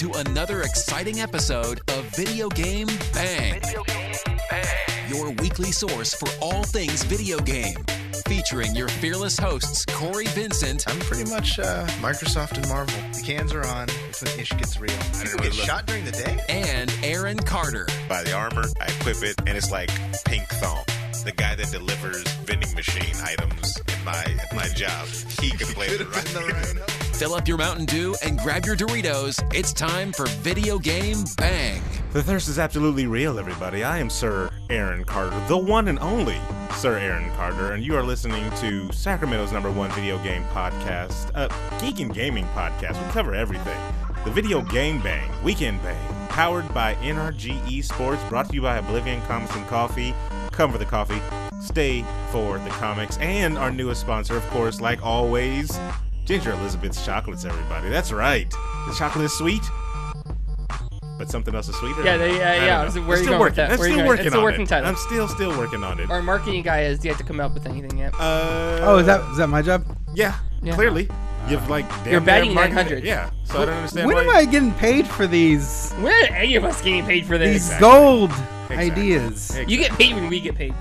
to another exciting episode of Video Game Bang. Your weekly source for all things video game. Featuring your fearless hosts, Corey Vincent. I'm pretty much Microsoft and Marvel. The cans are on. It's when ish gets real. People get shot during the day? And Aaron Carter. Buy the armor, I equip it, and it's like pink thong. The guy that delivers vending machine items at my job, he can play it right. Fill up your Mountain Dew and grab your Doritos. It's time for Video Game Bang. The thirst is absolutely real, everybody. I am Sir Aaron Carter, the one and only Sir Aaron Carter, and you are listening to Sacramento's #1 video game podcast, Geek and Gaming podcast. We cover everything. The Video Game Bang, Weekend Bang, powered by NRG Esports, brought to you by Oblivion Comics and Coffee. Come for the coffee, stay for the comics, and our newest sponsor, of course, like always, Ginger Elizabeth's Chocolates, everybody. That's right. The chocolate is sweet, but something else is sweeter. Yeah. So where are you going with that? I'm still working it's a on working it. title. I'm still working on it. Our marketing guy has yet to come up with anything yet. Is that my job? Yeah. Clearly. You've You're batting 900. Yeah, so I don't understand When why. am I getting paid for these When are any of us getting paid for this? these gold Exactly. ideas? You get paid when we get paid.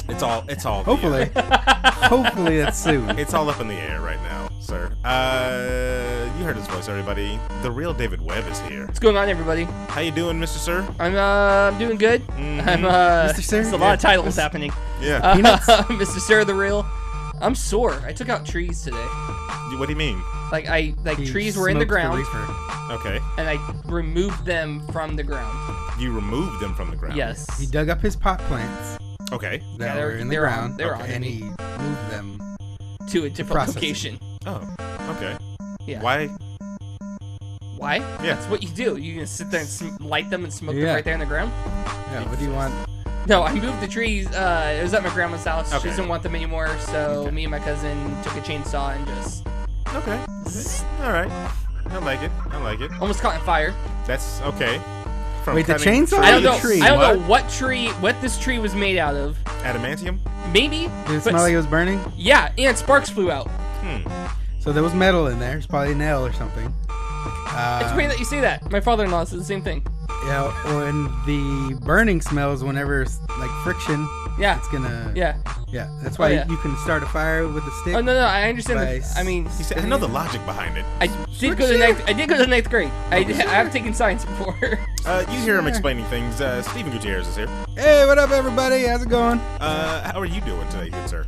It's all. Hopefully, hopefully that's soon. It's all up in the air right now, sir. You heard his voice, everybody. The real David Webb is here. What's going on, everybody? How you doing, Mr. Sir? I'm doing good. Mhm. I'm Mr. Sir? There's a lot of titles happening. Yeah. Mr. Sir, the real. I'm sore. I took out trees today. What do you mean? He Trees were in the smoked ground, reefer. Okay. and I removed them from the ground. You removed them from the ground. Yes. He dug up his pot plants Okay. that Yeah, were in the they're on- ground, they're on and me. he moved them. To a different process it. location. Oh. Okay. Yeah. Why? Why? Yeah. That's what you do. You can sit there and light them and smoke them Yeah. right there in the ground. Yeah, what do you want? No, I moved the trees. It was at my grandma's house. She Okay. doesn't want them anymore, so me and my cousin took a chainsaw and just Okay. All right. I like it. almost caught on fire. That's okay. From Wait, the cutting chainsaw or I don't the know. tree? I don't What? know what this tree was made out of. Adamantium? Maybe. Did it but smell like it was burning? yeah, and sparks flew out. So there was metal in there. It's probably a nail or something. It's weird that you say that. My father-in-law says the same thing. Yeah, when the burning smells, whenever it's like friction, Yeah. it's gonna. Yeah. Yeah, that's why yeah. you can start a fire with a stick. Oh no, I understand. Nice. I mean, He said, I know the logic behind it. I did go to ninth grade. I have taken science before. You hear him explaining things. Stephen Gutierrez is here. Hey, what up, everybody? How's it going? How are you doing today, good sir?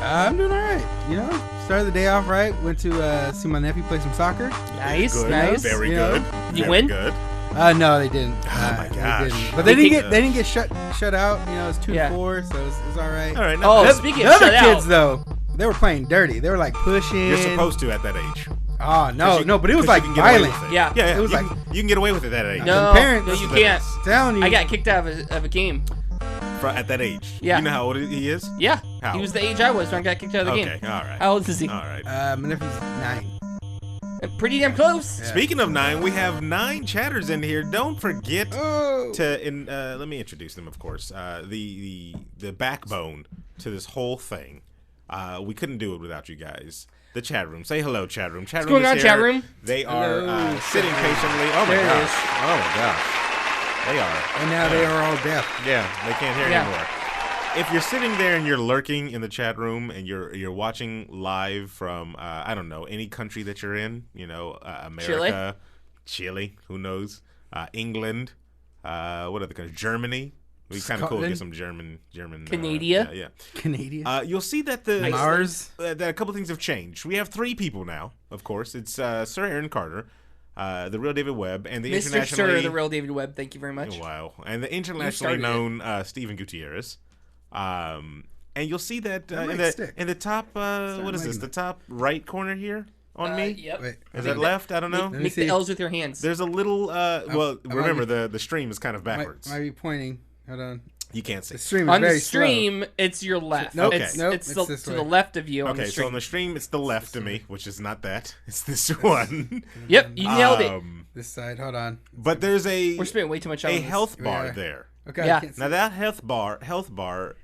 I'm doing all right. You know, started the day off right. Went to see my nephew play some soccer. Nice, Good. nice. Very You good. know? You Very win? Good. No, they didn't. my gosh. They didn't. But they You didn't get shut out. You know, it was 2-4, so it was all right. All right. Oh, Now, speaking The of other shut kids out, though, they were playing dirty. They were like pushing. you're supposed to at that age. Oh no, You- but it was 'cause like you can get away violent. with it. Yeah. Yeah. It was you, like- you can get away with it at that age. no, parents- no, you Listen to can't. this. Telling you, I got kicked out of a game. At that age. Yeah. You know how old he is? Yeah, How? he was the age I was when I got kicked out of the Okay. game. All right. How old is he? All right. my nephew's 9. Pretty damn close. Yeah. Speaking of 9, we have 9 chatters in here. Don't forget Oh. to let me introduce them, of course. The backbone to this whole thing. We couldn't do it without you guys. The chat room. Say hello, chat room. Chat What's room going is on, here. chat room? They are Hello. sitting patiently. Oh my There it gosh. is. Oh my gosh. They are. And now they are all deaf. Yeah, they can't hear Yeah. anymore. If you're sitting there and you're lurking in the chat room and you're watching live from I don't know, any country that you're in, you know, America, Chile, who knows, England, what other country? Germany. It'd be kind of cool to get some German. Canada? Yeah. Canadian. You'll see that the Mars. that a couple things have changed. We have 3 people now. Of course, it's Sir Aaron Carter, the real David Webb, and the Mr. internationally Sir, the real David Webb. Thank you very much. wow, and the internationally started known Stephen Gutierrez. And you'll see that in the top what is this? The top right corner here on me. Yep. Wait, Is that left? I don't know. Let me Make see. the L's with your hands. There's a little well, I might remember be- the stream is kind of backwards. Might be pointing. Hold on. You can't see. The stream is On very the stream, it's your left. Nope. Okay. It's, Nope, it's, it's the, this to way. the left of you on Okay, the so stream. on the stream it's the left of me, which is not that. It's this one. Yep, you nailed it. This side. Hold on. But there's We're spending way too much time a on this. health bar Yeah. there. Okay. Yeah. I can't see. Now that health bar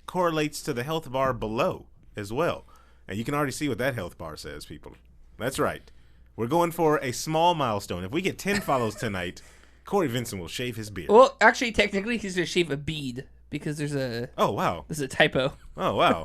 correlates to the health bar below as well. And you can already see what that health bar says, people. That's right. We're going for a small milestone. If we get 10 follows tonight, Corey Vincent will shave his beard. Well, actually, technically, he's gonna shave a bead because there's a wow. there's a typo. Oh, wow.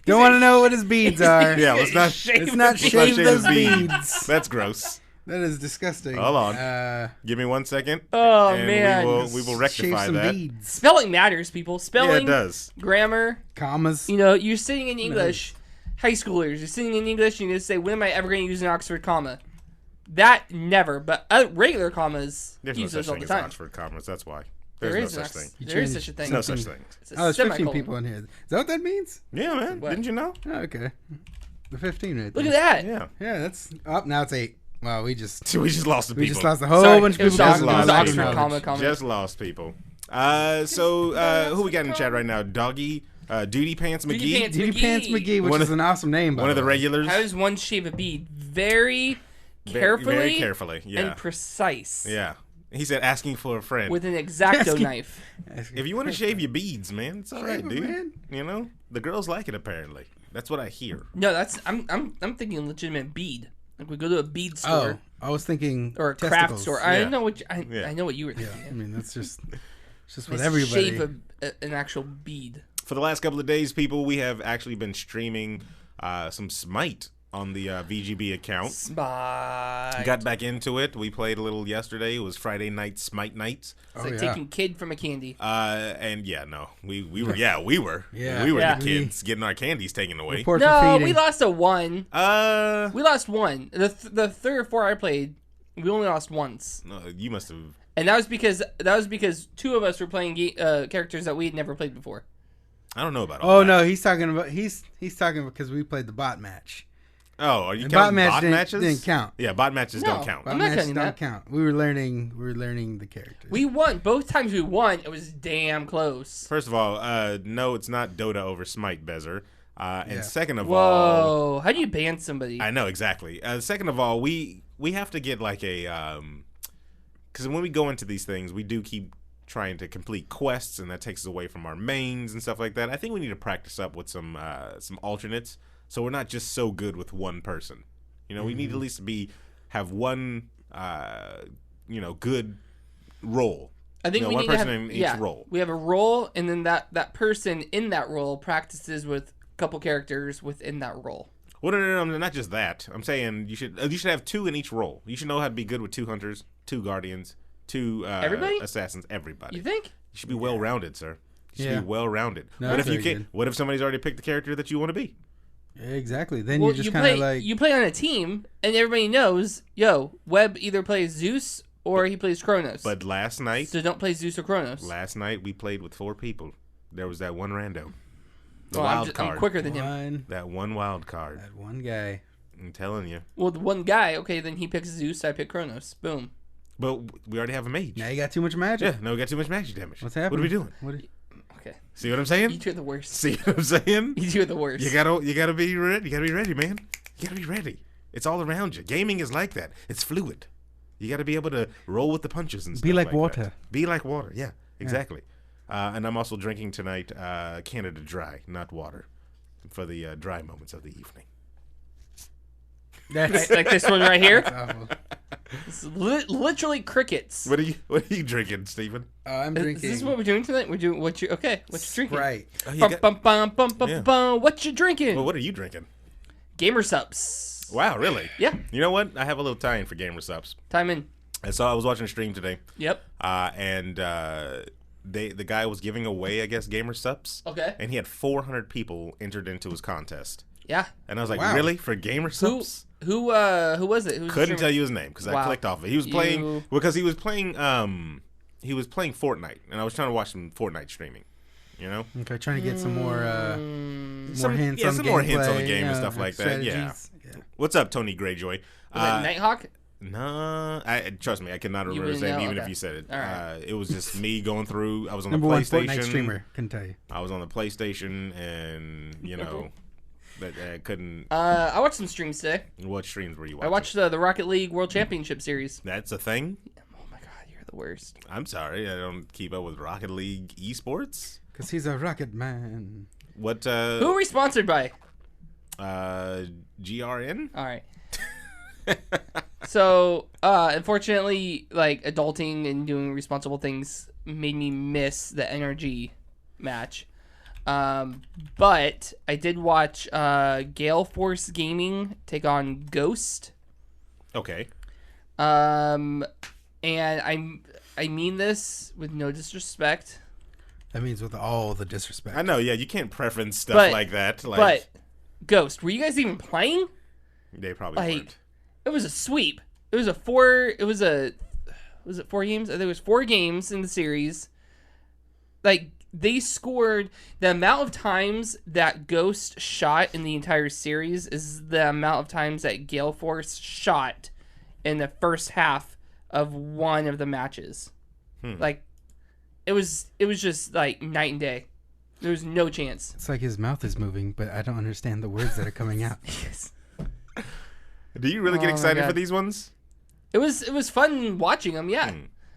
Don't want to know what his beads are. Yeah, let's not Let's not shave those beads. That's gross. That is disgusting. Hold on. Give me 1 second. Oh, and man. We will rectify Shave some that. beads. Spelling matters, people. Yeah, Spelling, it does. grammar. Commas. You know, you're sitting in English, high schoolers. You're sitting in English, and you just say, "When am I ever going to use an Oxford comma?" That never, but regular commas There's use no those such all thing the as time. Oxford commas. That's why. There There's is no an such thing. there is such a thing. There's no such thing. It's a Oh, there's 15 semicolon. people in here. Is that what that means? Yeah, man. What? Didn't you know? Oh, okay. The 15 right there. Look at that. Yeah. Yeah, that's up. Now it's 8. Wow, we just lost the people. we just lost a whole Sorry, bunch of it was people. Just Oxford, lost it was people. Oxford comma, comma. Just lost people. Who we got in the chat right now? Doggy, Duty Pants McGee. Duty Pants Duty Pants McGee, which is an awesome name. One of the regulars. How does one shave a bead? Very carefully, Very carefully. Yeah. and precise. Yeah. He said asking for a friend. With an X-Acto knife. If you want to shave your beads, man, it's all right, Shave 'em, dude. man. You know, the girls like it apparently. That's what I hear. No, that's I'm thinking legitimate bead. Like we go to a bead Oh, store I was thinking or a craft testicles. store. Yeah. I know what Yeah. I know what you were Yeah, thinking. I mean that's just it's just what Let's everybody. shave an actual bead. For the last couple of days, people, we have actually been streaming some Smite on the VGB account. Smite. Got back into it. We played a little yesterday. It was Friday night Smite nights. It's like taking kid from a candy. And yeah, no, we were Yeah. we were Yeah. the kids getting our candies taken away. Report for No, feeding. we lost a one. We We lost one. The 3 or 4 I played, we only lost once, no, you must have. and that was because 2 of us were playing characters that we had never played before. I don't know about all Oh that. no, he's talking about he's talking because we played the bot match. Oh, are you And counting bot match bot matches? didn't count. Yeah, bot matches No. don't count. Bot I'm not matches counting don't that. count. We were learning the characters. We won both times. We won. It was damn close. First of all, no, it's not Dota over Smite, Bezer. And Yeah. second of all, Whoa! How do you ban somebody? I know exactly. Second of all, we have to get like a because when we go into these things, we do keep trying to complete quests, and that takes us away from our mains and stuff like that. I think we need to practice up with some alternates, so we're not just so good with one person. You know, we need at least to have one good role. I think we one need to person have in each role. We have a role, and then that person in that role practices with a couple characters within that role. Well, no, not just that. I'm saying you should have 2 in each role. You should know how to be good with 2 hunters, 2 guardians, 2 Everybody? assassins. Everybody. You think? You should be well rounded, sir. You should Yeah. be well rounded. No, What that's if you very can't? good. What if somebody's already picked the character that you want to be? Exactly. Then Well, you just you kind of play like you play on a team, and everybody knows. Webb either plays Zeus or he plays Kronos. But last night so don't play Zeus or Kronos. we played with 4 people. There was that one rando, the Well, wild I'm card. quicker than him. one That one wild card. that one guy. I'm telling you. Well, the one guy. Okay, then he picks Zeus. I pick Kronos. Boom. But we already have a mage. Now you got too much magic. Yeah. No, we got too much magic damage. What's happening? What are we doing? Okay. See what I'm saying? You two are the worst. See what I'm saying? You two are the worst. You gotta be ready. You gotta be ready, man. You gotta be ready. It's all around you. Gaming is like that. It's fluid. You gotta be able to roll with the punches and stuff. Be like that. water. Be like water. Yeah, exactly. And I'm also drinking tonight Canada Dry, not water, for the dry moments of the evening. That's like this one right here. awful. It's literally crickets. What are you drinking, Stephen? I'm Is drinking. this what we're doing tonight? We're doing what you drinking? Sprite. Oh, you Bum, got- bum, bum, bum, bum, Yeah. bum. What you drinking? Well, what are you drinking? Gamer subs. Wow, really? Yeah. You know what? I have a little tie-in for Gamer Subs. Time in. I was watching a stream today. Yep. And the guy was giving away, I guess, Gamer Subs. Okay. And he had 400 people entered into his contest. Yeah. And I was like, Wow. really? For Gamer Who Subs? who was it? Who was Couldn't tell you his name because I Wow. clicked off it. He was playing because he was playing Fortnite, and I was trying to watch some Fortnite streaming. You know, Okay, trying to get some more hints yeah, on some more hints on the gameplay, game and you know, stuff like that. Yeah. strategies. Yeah. What's up, Tony Greyjoy? Was that Nighthawk? No, trust me, I cannot remember his wouldn't name know? even Okay. if you said it. All right. It was just me going through. I was on Number the one PlayStation. Fortnite streamer, can tell you. I was on the PlayStation, and you know, that I couldn't. I watched some streams today. What streams were you watching? I watched the Rocket League World Championship Series. That's a thing. Oh my god, you're the worst. I'm sorry, I don't keep up with Rocket League Esports. Because he's a rocket man. What? Who are we sponsored by? GRN. All right. So, unfortunately, like, adulting and doing responsible things made me miss the NRG match. But I did watch Gale Force Gaming take on Ghost. Okay. And I mean this with no disrespect. That means with all the disrespect. I know, yeah, you can't preference stuff like that. Like, but Ghost, were you guys even playing? They probably weren't. It was a sweep. Was it 4 games? I think it was 4 games in the series. Like, they scored the amount of times that Ghost shot in the entire series is the amount of times that Gale Force shot in the first half of one of the matches. Like, it was just like night and day. There was no chance. It's like his mouth is moving, but I don't understand the words that are coming out. Yes. Do you really get excited for these ones? It was fun watching them, yeah.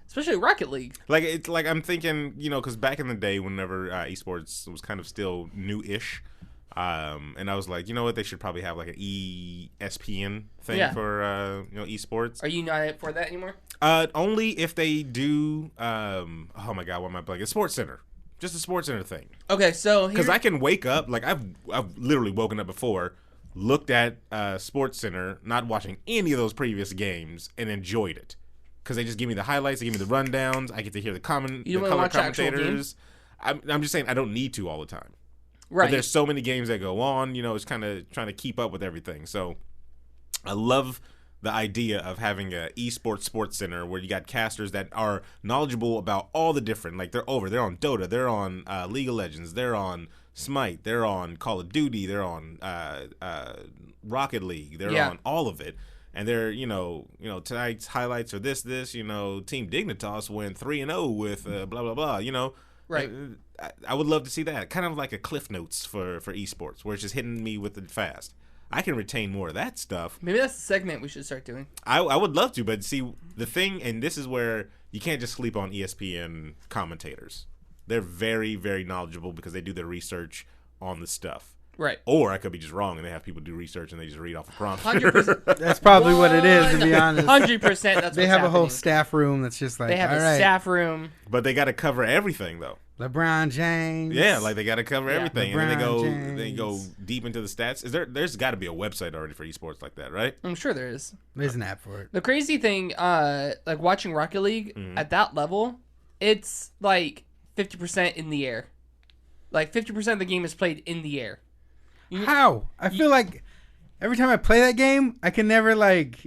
Especially Rocket League. Like, it's like I'm thinking, because back in the day, whenever esports was kind of still new-ish, and I was like, you know what, they should probably have like an ESPN thing for esports. Are you not for that anymore? Only if they do. Oh my God, what am I playing? A Sports Center, just a Sports Center thing. Okay, so because I can wake up, like I've literally woken up before, looked at Sports Center, not watching any of those previous games, and enjoyed it. Because they just give me the highlights, they give me the rundowns, I get to hear the color commentators. I'm just saying I don't need to all the time. Right. But there's so many games that go on, it's kind of trying to keep up with everything. So I love the idea of having a esports sports center where you got casters that are knowledgeable about all the different, like they're on DOTA, they're on League of Legends, they're on Smite, they're on Call of Duty, they're on Rocket League, they're on all of it. And they're, tonight's highlights are this, Team Dignitas went 3-0 with blah, blah, blah, Right. I would love to see that. Kind of like a Cliff Notes for esports, where it's just hitting me with it fast. I can retain more of that stuff. Maybe that's the segment we should start doing. I would love to, but see, the thing, and this is where you can't just sleep on ESPN commentators. They're very, very knowledgeable because they do their research on the stuff. Right. Or I could be just wrong and they have people do research and they just read off a prompt. 100%. That's probably what it is, to be honest. 100% that's They have a whole staff room that's just like, they have a staff room. But they got to cover everything, though. LeBron James. Yeah, like they got to cover everything. LeBron and then they go deep into the stats. There's got to be a website already for esports like that, right? I'm sure there is. There's an app for it. The crazy thing, like watching Rocket League at that level, it's like 50% in the air. Like 50% of the game is played in the air. How? I feel like every time I play that game, I can never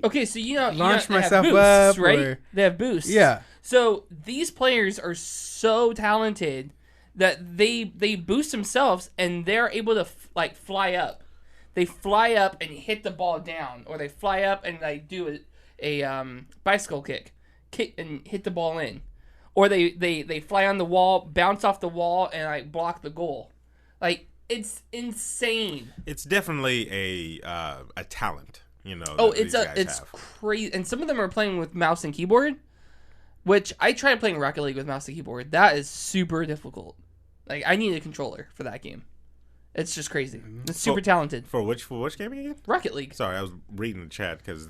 Okay, so launch myself boosts, up, right? They have boosts. Yeah. So these players are so talented that they boost themselves and they're able to fly up. They fly up and hit the ball down, or they fly up and do a bicycle kick and hit the ball in, or they fly on the wall, bounce off the wall, and block the goal. It's insane. It's definitely a talent, Oh, it's crazy, and some of them are playing with mouse and keyboard, which I tried playing Rocket League with mouse and keyboard. That is super difficult. I need a controller for that game. It's just crazy. It's super talented. For which game again? Rocket League. Sorry, I was reading the chat because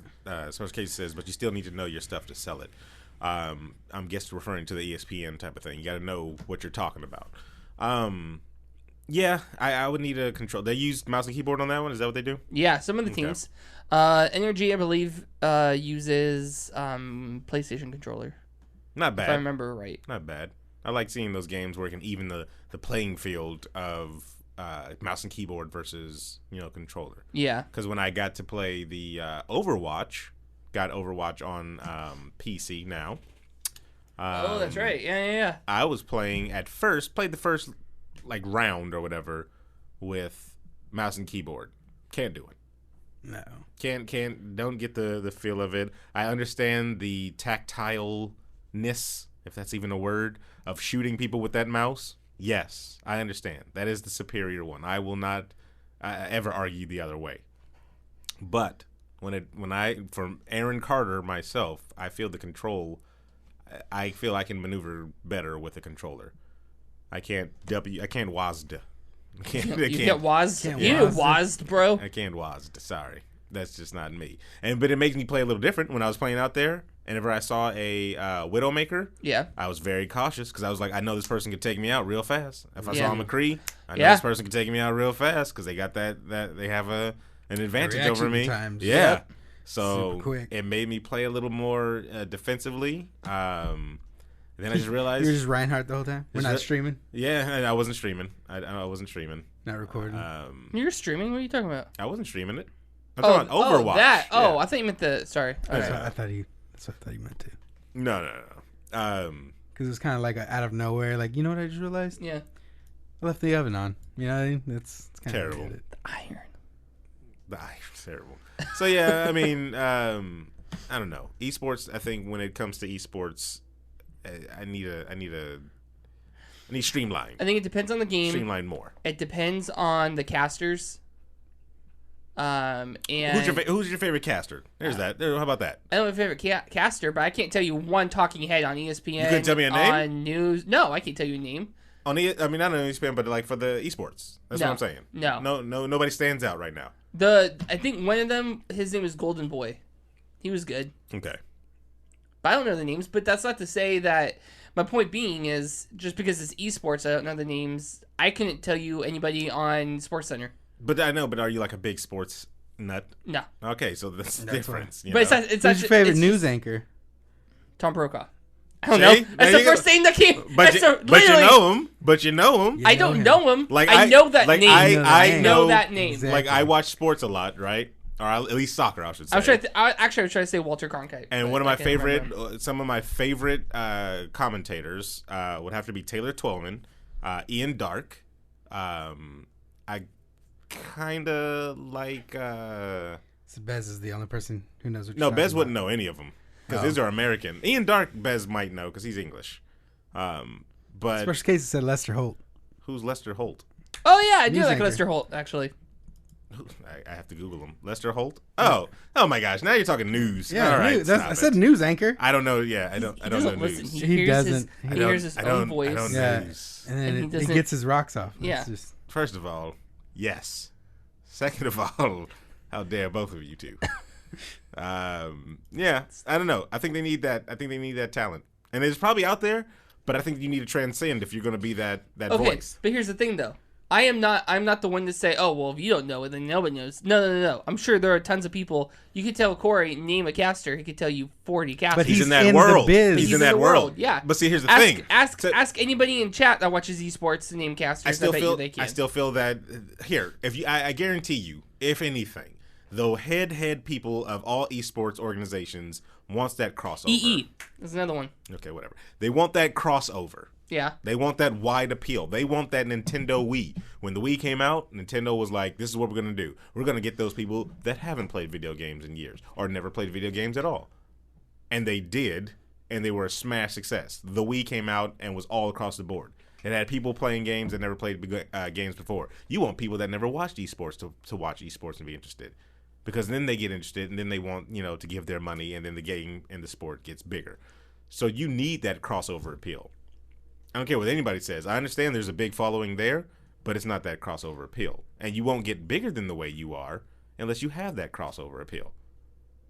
Source Case says, but you still need to know your stuff to sell it. I'm guessing referring to the ESPN type of thing. You got to know what you're talking about. Yeah, I would need a control. They use mouse and keyboard on that one? Is that what they do? Yeah, some of the teams. Energy, I believe, uses PlayStation controller. Not bad. If I remember right. Not bad. I like seeing those games where it can even the playing field of mouse and keyboard versus, controller. Yeah. Because when I got to play the Overwatch, got Overwatch on PC now. Oh, that's right. Yeah. I was played the first round or whatever with mouse and keyboard. Can't do it. No. Don't get the feel of it. I understand the tactileness, if that's even a word, of shooting people with that mouse. Yes, I understand. That is the superior one. I will not ever argue the other way. But from Aaron Carter myself, I feel the control. I feel I can maneuver better with a controller. I can't WASD. You get WASD? You get WASD, bro? I can't WASD. Sorry. That's just not me. But it makes me play a little different when I was playing out there. And whenever I saw a Widowmaker, I was very cautious because I was like, I know this person could take me out real fast. If I saw a McCree, I know this person could take me out real fast because they got that they have an advantage over me. Times. Yeah. Yep. So it made me play a little more defensively. And then I just realized you were just Reinhardt the whole time. We're not streaming. Yeah, I wasn't streaming. I wasn't streaming. Not recording. You're streaming? What are you talking about? I wasn't streaming it. I'm talking about Overwatch. Oh, that. Yeah. Oh, I thought you meant the. Sorry. That's what I thought you meant to. No. Because it's kind of like out of nowhere. Like, you know what I just realized? Yeah. I left the oven on. You know what I mean? It's kind terrible. of The iron's terrible. So yeah, I mean, I don't know. Esports. I think when it comes to esports, I need streamline. I think it depends on the game. Streamline more. It depends on the casters. And who's your favorite caster? There's that. How about that? I don't have a favorite caster, but I can't tell you one talking head on ESPN. You couldn't tell me a name? On news. No, I can't tell you a name. I mean, not on ESPN, but like for the esports. That's what I'm saying. No, nobody stands out right now. I think one of them, his name was Golden Boy. He was good. Okay. But I don't know the names, but that's not to say that. My point being is, just because it's esports, I don't know the names. I couldn't tell you anybody on SportsCenter. But I know. But are you like a big sports nut? No. Okay, so that's the difference. But it's who's your favorite news anchor? Tom Brokaw. I don't know. That's the first thing that came. But you know him. I don't know him. Like I know that name. I know that name. Exactly. Like I watch sports a lot, right? Or at least soccer, I should say. I was trying to say Walter Cronkite. And one of my some of my favorite commentators would have to be Taylor Twellman, Ian Dark. I kind of like. So Bez is the only person who knows what. No, Bez about. wouldn't know any of them because these are American. Ian Dark, Bez might know because he's English. But first case it said Lester Holt. Who's Lester Holt? Oh yeah, I do News like anchor. Lester Holt actually. I have to Google him. Lester Holt. Oh my gosh! Now you're talking news. Yeah, all right. I said news anchor. I don't know. Yeah, I don't know Listen. news. He doesn't. He hears his own voice. I don't Yeah. news. And then And he he doesn't- gets his rocks off. Yeah. It's just, First of all, yes. Second of all, how dare both of you two? Yeah, I don't know. I think they need that. I think they need that talent, and it's probably out there. But I think you need to transcend if you're going to be that voice. But here's the thing, though. I'm not the one to say, oh, well, if you don't know it, then nobody knows. No. I'm sure there are tons of people. You could tell Corey, name a caster. He could tell you 40 casters. But He's in that in world. the biz. He's in that world. Yeah. But see, here's the thing. Ask anybody in chat that watches esports to name casters. I still bet feel. you they can. I still feel that here. If you, I guarantee you, if anything, the head people of all esports organizations wants that crossover. EE. There's another one. Okay, whatever. They want that crossover. Yeah. They want that wide appeal. They want that Nintendo Wii. When the Wii came out, Nintendo was like, this is what we're going to do. We're going to get those people that haven't played video games in years or never played video games at all. And they did, and they were a smash success. The Wii came out and was all across the board. It had people playing games that never played games before. You want people that never watched esports to watch esports and be interested. Because then they get interested, and then they want, to give their money, and then the game and the sport gets bigger. So you need that crossover appeal. I don't care what anybody says. I understand there's a big following there, but it's not that crossover appeal. And you won't get bigger than the way you are unless you have that crossover appeal.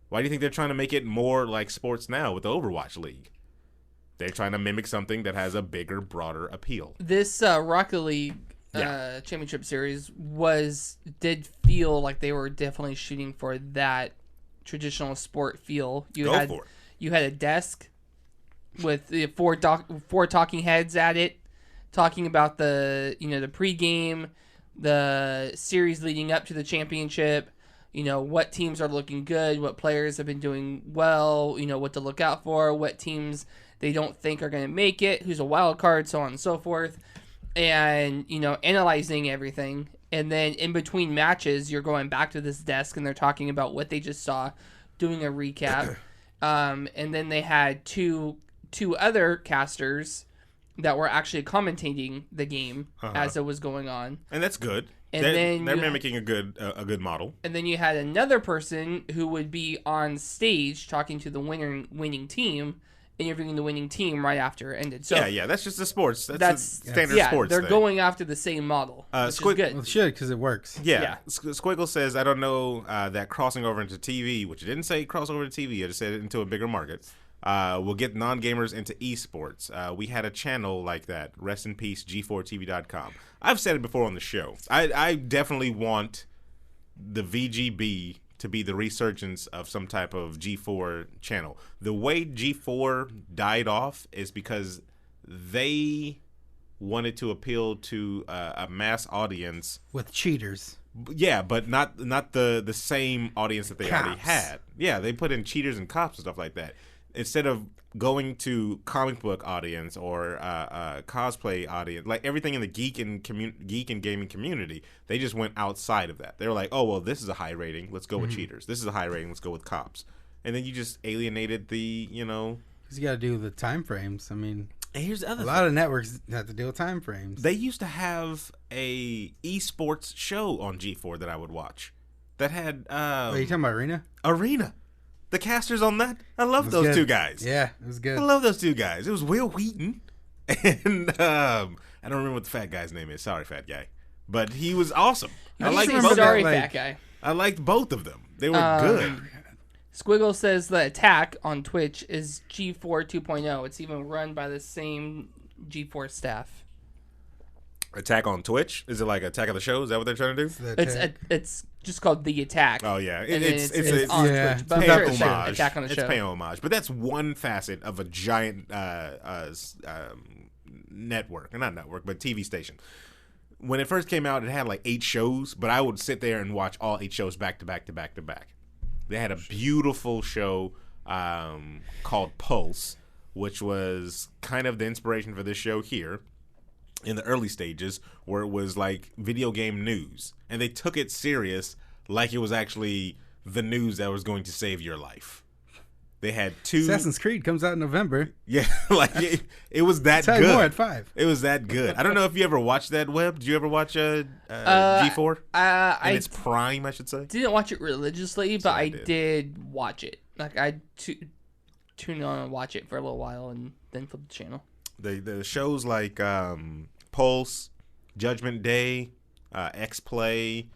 Why do you think they're trying to make it more like sports now with the Overwatch League? They're trying to mimic something that has a bigger, broader appeal. This Rocket League Championship Series did feel like they were definitely shooting for that traditional sport feel. You had a desk with the four talking heads at it, talking about the pregame, the series leading up to the championship, what teams are looking good, what players have been doing well, what to look out for, what teams they don't think are going to make it, who's a wild card, so on and so forth, and analyzing everything. And then in between matches, you're going back to this desk and they're talking about what they just saw, doing a recap, and then they had two other casters that were actually commentating the game as it was going on, and that's good. And they're mimicking a good model. And then you had another person who would be on stage talking to the winning team interviewing the winning team right after it ended. So yeah, that's just the sports. That's standard sports. They're thing. going after the same model, which is good. Well, it should, because it works. Yeah. Squiggle says, I don't know that crossing over into TV, which it didn't say crossover to TV, it just said into a bigger market, will get non-gamers into esports. We had a channel like that. Rest in peace, G4TV.com. I've said it before on the show. I definitely want the VGB to be the resurgence of some type of G4 channel. The way G4 died off is because they wanted to appeal to a mass audience With cheaters. Yeah, but not the same audience that they already Cops. had. Yeah, they put in cheaters and cops and stuff like that. Instead of going to comic book audience or cosplay audience, like everything in the geek and gaming community, they just went outside of that. They were like, oh, well, this is a high rating. Let's go with cheaters. This is a high rating. Let's go with cops. And then you just alienated the, Because you got to do the time frames. I mean, And here's the other a thing. lot of networks have to deal with time frames. They used to have a esports show on G4 that I would watch that had Are you talking about Arena? Arena. The casters on that, I love It was those good. two guys. Yeah, it was good. I love those two guys. It was Will Wheaton and I don't remember what the fat guy's name is. Sorry, fat guy, but he was awesome. I I'm liked remember both. that, sorry, like- fat guy. I liked both of them. They were good. Squiggle says the attack on Twitch is G4 2.0. It's even run by the same G4 staff. Attack on Twitch? Is it like Attack of the Show? Is that what they're trying to do? It's just called the attack. Oh yeah, And then it's on yeah, Twitch. But I'm paying sure it's like homage. Attack on the It's Show. paying homage, but that's one facet of a giant network, not network, but TV station. When it first came out, it had like 8 shows, but I would sit there and watch all 8 shows back to back to back to back. They had a beautiful show called Pulse, which was kind of the inspiration for this show here in the early stages, where it was like video game news, and they took it serious like it was actually the news that was going to save your life. They had 2 Assassin's Creed comes out in November. yeah, like it was that Tell good. you more at 5. It was that good. I don't know if you ever watched that, Webb. Did you ever watch G4 in I its prime, I should say? didn't watch it religiously, but I I did. did watch it. Like I tune on and watch it for a little while, and then flip the channel. The shows like Pulse, Judgment Day, X-Play.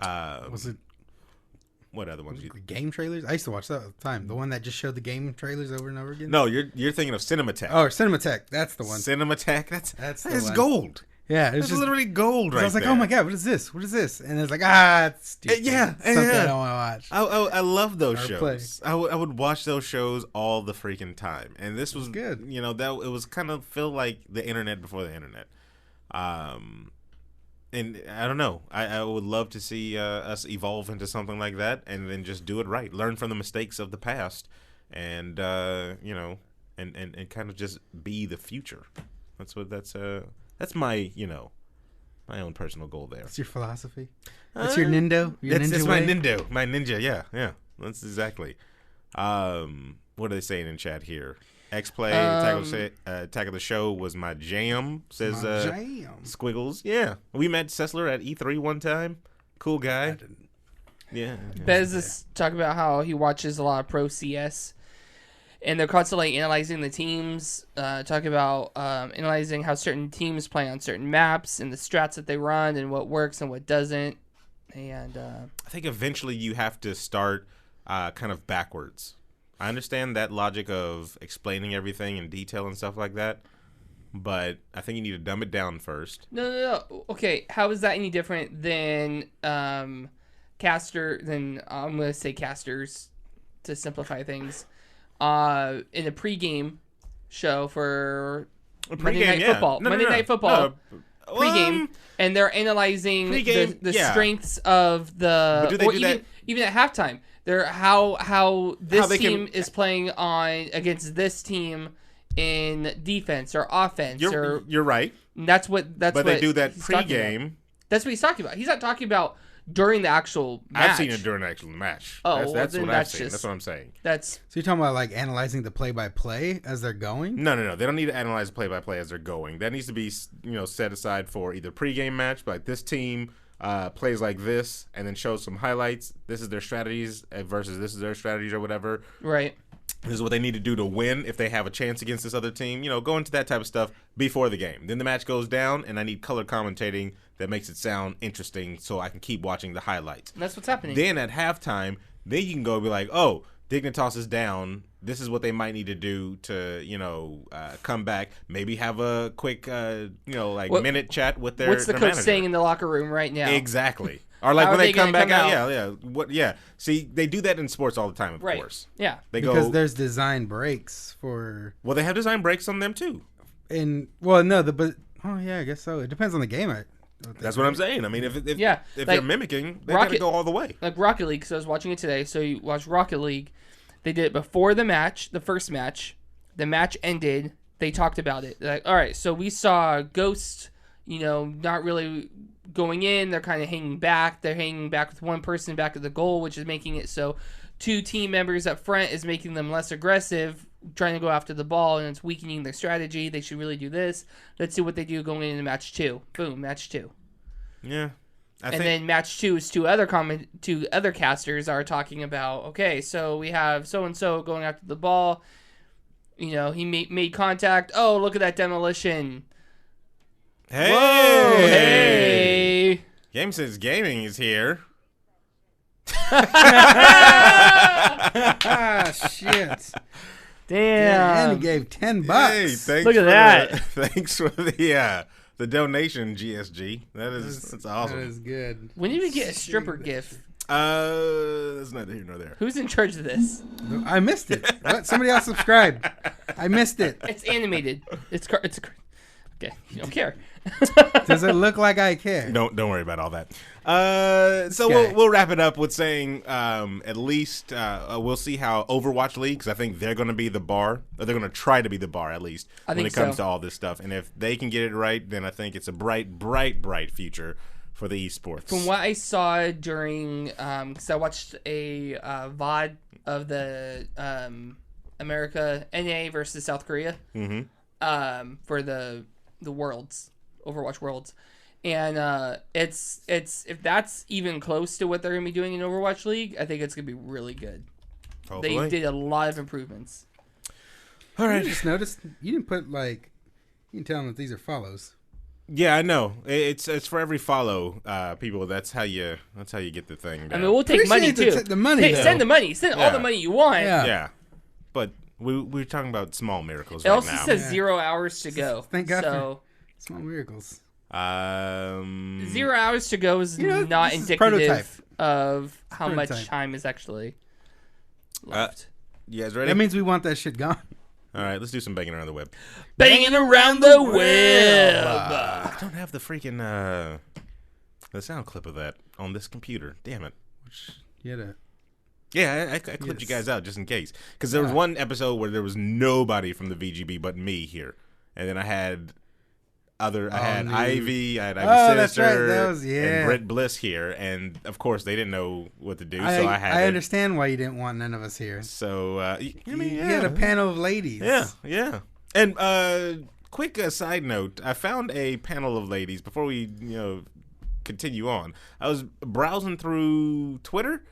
Was it What other ones? game trailers? I used to watch that all the time. The one that just showed the game trailers over and over again. No, you're thinking of Cinematech. Oh, Cinematech. That's the one. Cinematech. That's the That's one. gold. Yeah, it was It's just literally gold right I was like, there. oh my god, what is this? What is this? And it's like, it's stupid. Yeah, Something yeah. I don't want to watch. I love those Or shows. play. I would watch those shows all the freaking time, and this was good. That it was kind of feel like the internet before the internet. And I don't know. I would love to see us evolve into something like that, and then just do it right. Learn from the mistakes of the past, and and kind of just be the future. That's my my own personal goal there. What's your philosophy? What's your Nindo? Your That's ninja my way? Nindo. My ninja, yeah. That's exactly. What are they saying in chat here? X-Play, Attack of the Show was my jam, says My jam. Squiggles. Yeah. We met Sessler at E3 one time. Cool guy. Yeah. Bez is talking about how he watches a lot of Pro CS, and they're constantly analyzing the teams, talking about analyzing how certain teams play on certain maps and the strats that they run and what works and what doesn't. And I think eventually you have to start kind of backwards. I understand that logic of explaining everything in detail and stuff like that, but I think you need to dumb it down first. No. Okay, how is that any different than casters to simplify things? In a pregame show for Monday Night Football. Monday Night Football. Pregame, and they're analyzing the strengths of the. But do they do that? Even at halftime, they're how this they team is playing on against this team in defense or offense. You're right. That's what. But they do that pregame. That's what he's talking about. He's not talking about during the actual match. I've seen it during the actual match. Oh, that's then what I've that's seen. just- That's what I'm saying. That's So you're talking about like analyzing the play-by-play as they're going? No. They don't need to analyze play-by-play as they're going. That needs to be, set aside for either pregame match, like this team plays like this, and then shows some highlights. This is their strategies versus this is their strategies or whatever. right. This is what they need to do to win if they have a chance against this other team. Go into that type of stuff before the game. Then the match goes down, and I need color commentating that makes it sound interesting so I can keep watching the highlights. And that's what's happening. Then at halftime, then you can go be like, oh, Dignitas is down. This is what they might need to do to, come back. Maybe have a quick, minute chat with their What's the coach manager. saying in the locker room right now? Exactly. Or like How when are they come back gonna out. come Yeah. See, they do that in sports all the time, of Right. course. Yeah. Because there's design breaks for. Well, they have design breaks on them too. I guess so. It depends on the game. That's what I'm saying. I mean, if like they're mimicking, they gotta go all the way. Like Rocket League, because I was watching it today. So you watch Rocket League. They did it before the match, the first match. The match ended. They talked about it. They're like, all right, so we saw Ghost, not really going in. They're kind of hanging back. They're hanging back with one person back at the goal, which is making it so 2 team members up front is making them less aggressive, trying to go after the ball, and it's weakening their strategy. They should really do this. Let's see what they do going into match 2. Boom, match 2. Yeah. Then match 2 is two other casters are talking about, okay, so we have so-and-so going after the ball. He made contact. Oh, look at that demolition. Hey! Whoa, hey! Game Sense Gaming is here. Shit. Damn. Yeah, and he gave $10. Hey, thanks Look at that. Thanks for the donation, GSG. That's awesome. That is good. When did we get a stripper gif? That's neither here nor there. Who's in charge of this? I missed it. What? Somebody else subscribed. I missed it. It's animated. It's okay. You don't care. Does it look like I care? Don't worry about all that. So we'll wrap it up with saying at least we'll see how Overwatch League, because I think they're going to be the bar. Or they're going to try to be the bar at least when it comes to all this stuff. And if they can get it right, then I think it's a bright, bright, bright future for the esports. From what I saw during, because I watched a VOD of the America NA versus South Korea for the Worlds, Overwatch Worlds, and it's if that's even close to what they're gonna be doing in Overwatch League, I think it's gonna be really good. Hopefully. They did a lot of improvements. All right. I just noticed you didn't put you can tell them that these are follows. Yeah, I know. It's for every follow, people. That's how you get the thing down. I mean, we'll take money too. The money. Hey, send the money. Send all the money you want. Yeah. But we're talking about small miracles It right also now. says 0 hours to go. Thank God So for small miracles. 0 hours to go is not this is indicative prototype. of how much Prototype. time is actually left. You guys ready? That means we want that shit gone. All right, let's do some banging around the web. Banging around the web. I don't have the freaking the sound clip of that on this computer. Damn it. Yeah, I clipped you guys out just in case. Because there was one episode where there was nobody from the VGB but me here. And then I had Ivy, I had Ivy's sister, That was, and Britt Bliss here. And, of course, they didn't know what to do, so I had I understand why you didn't want none of us here. So, You had a panel of ladies. Yeah. And quick side note, I found a panel of ladies before we, continue on. I was browsing through Twitter,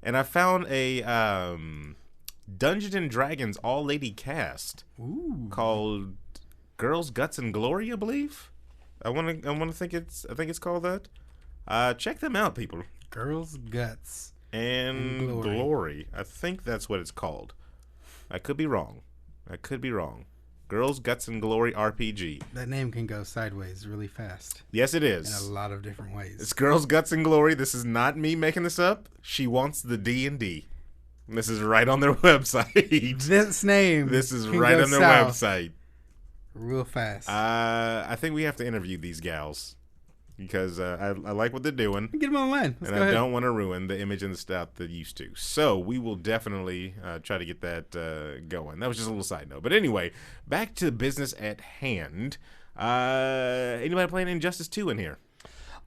and I found a Dungeons and Dragons all-lady cast called Girls, Guts, and Glory, I believe. I think it's called that. Check them out, people. Girls, Guts, and Glory. I think that's what it's called. I could be wrong. Girls, Guts, and Glory RPG. That name can go sideways really fast. Yes, it is. In a lot of different ways. It's Girls, Guts, and Glory. This is not me making this up. She wants the D&D. This is right on their website. This name. This is can right go on their south website. Real fast. I think we have to interview these gals because I like what they're doing. Get them online. Let's and go I ahead. don't want to ruin the image and the stuff they used to. So we will definitely try to get that going. That was just a little side note. But anyway, back to business at hand. Anybody playing Injustice 2 in here?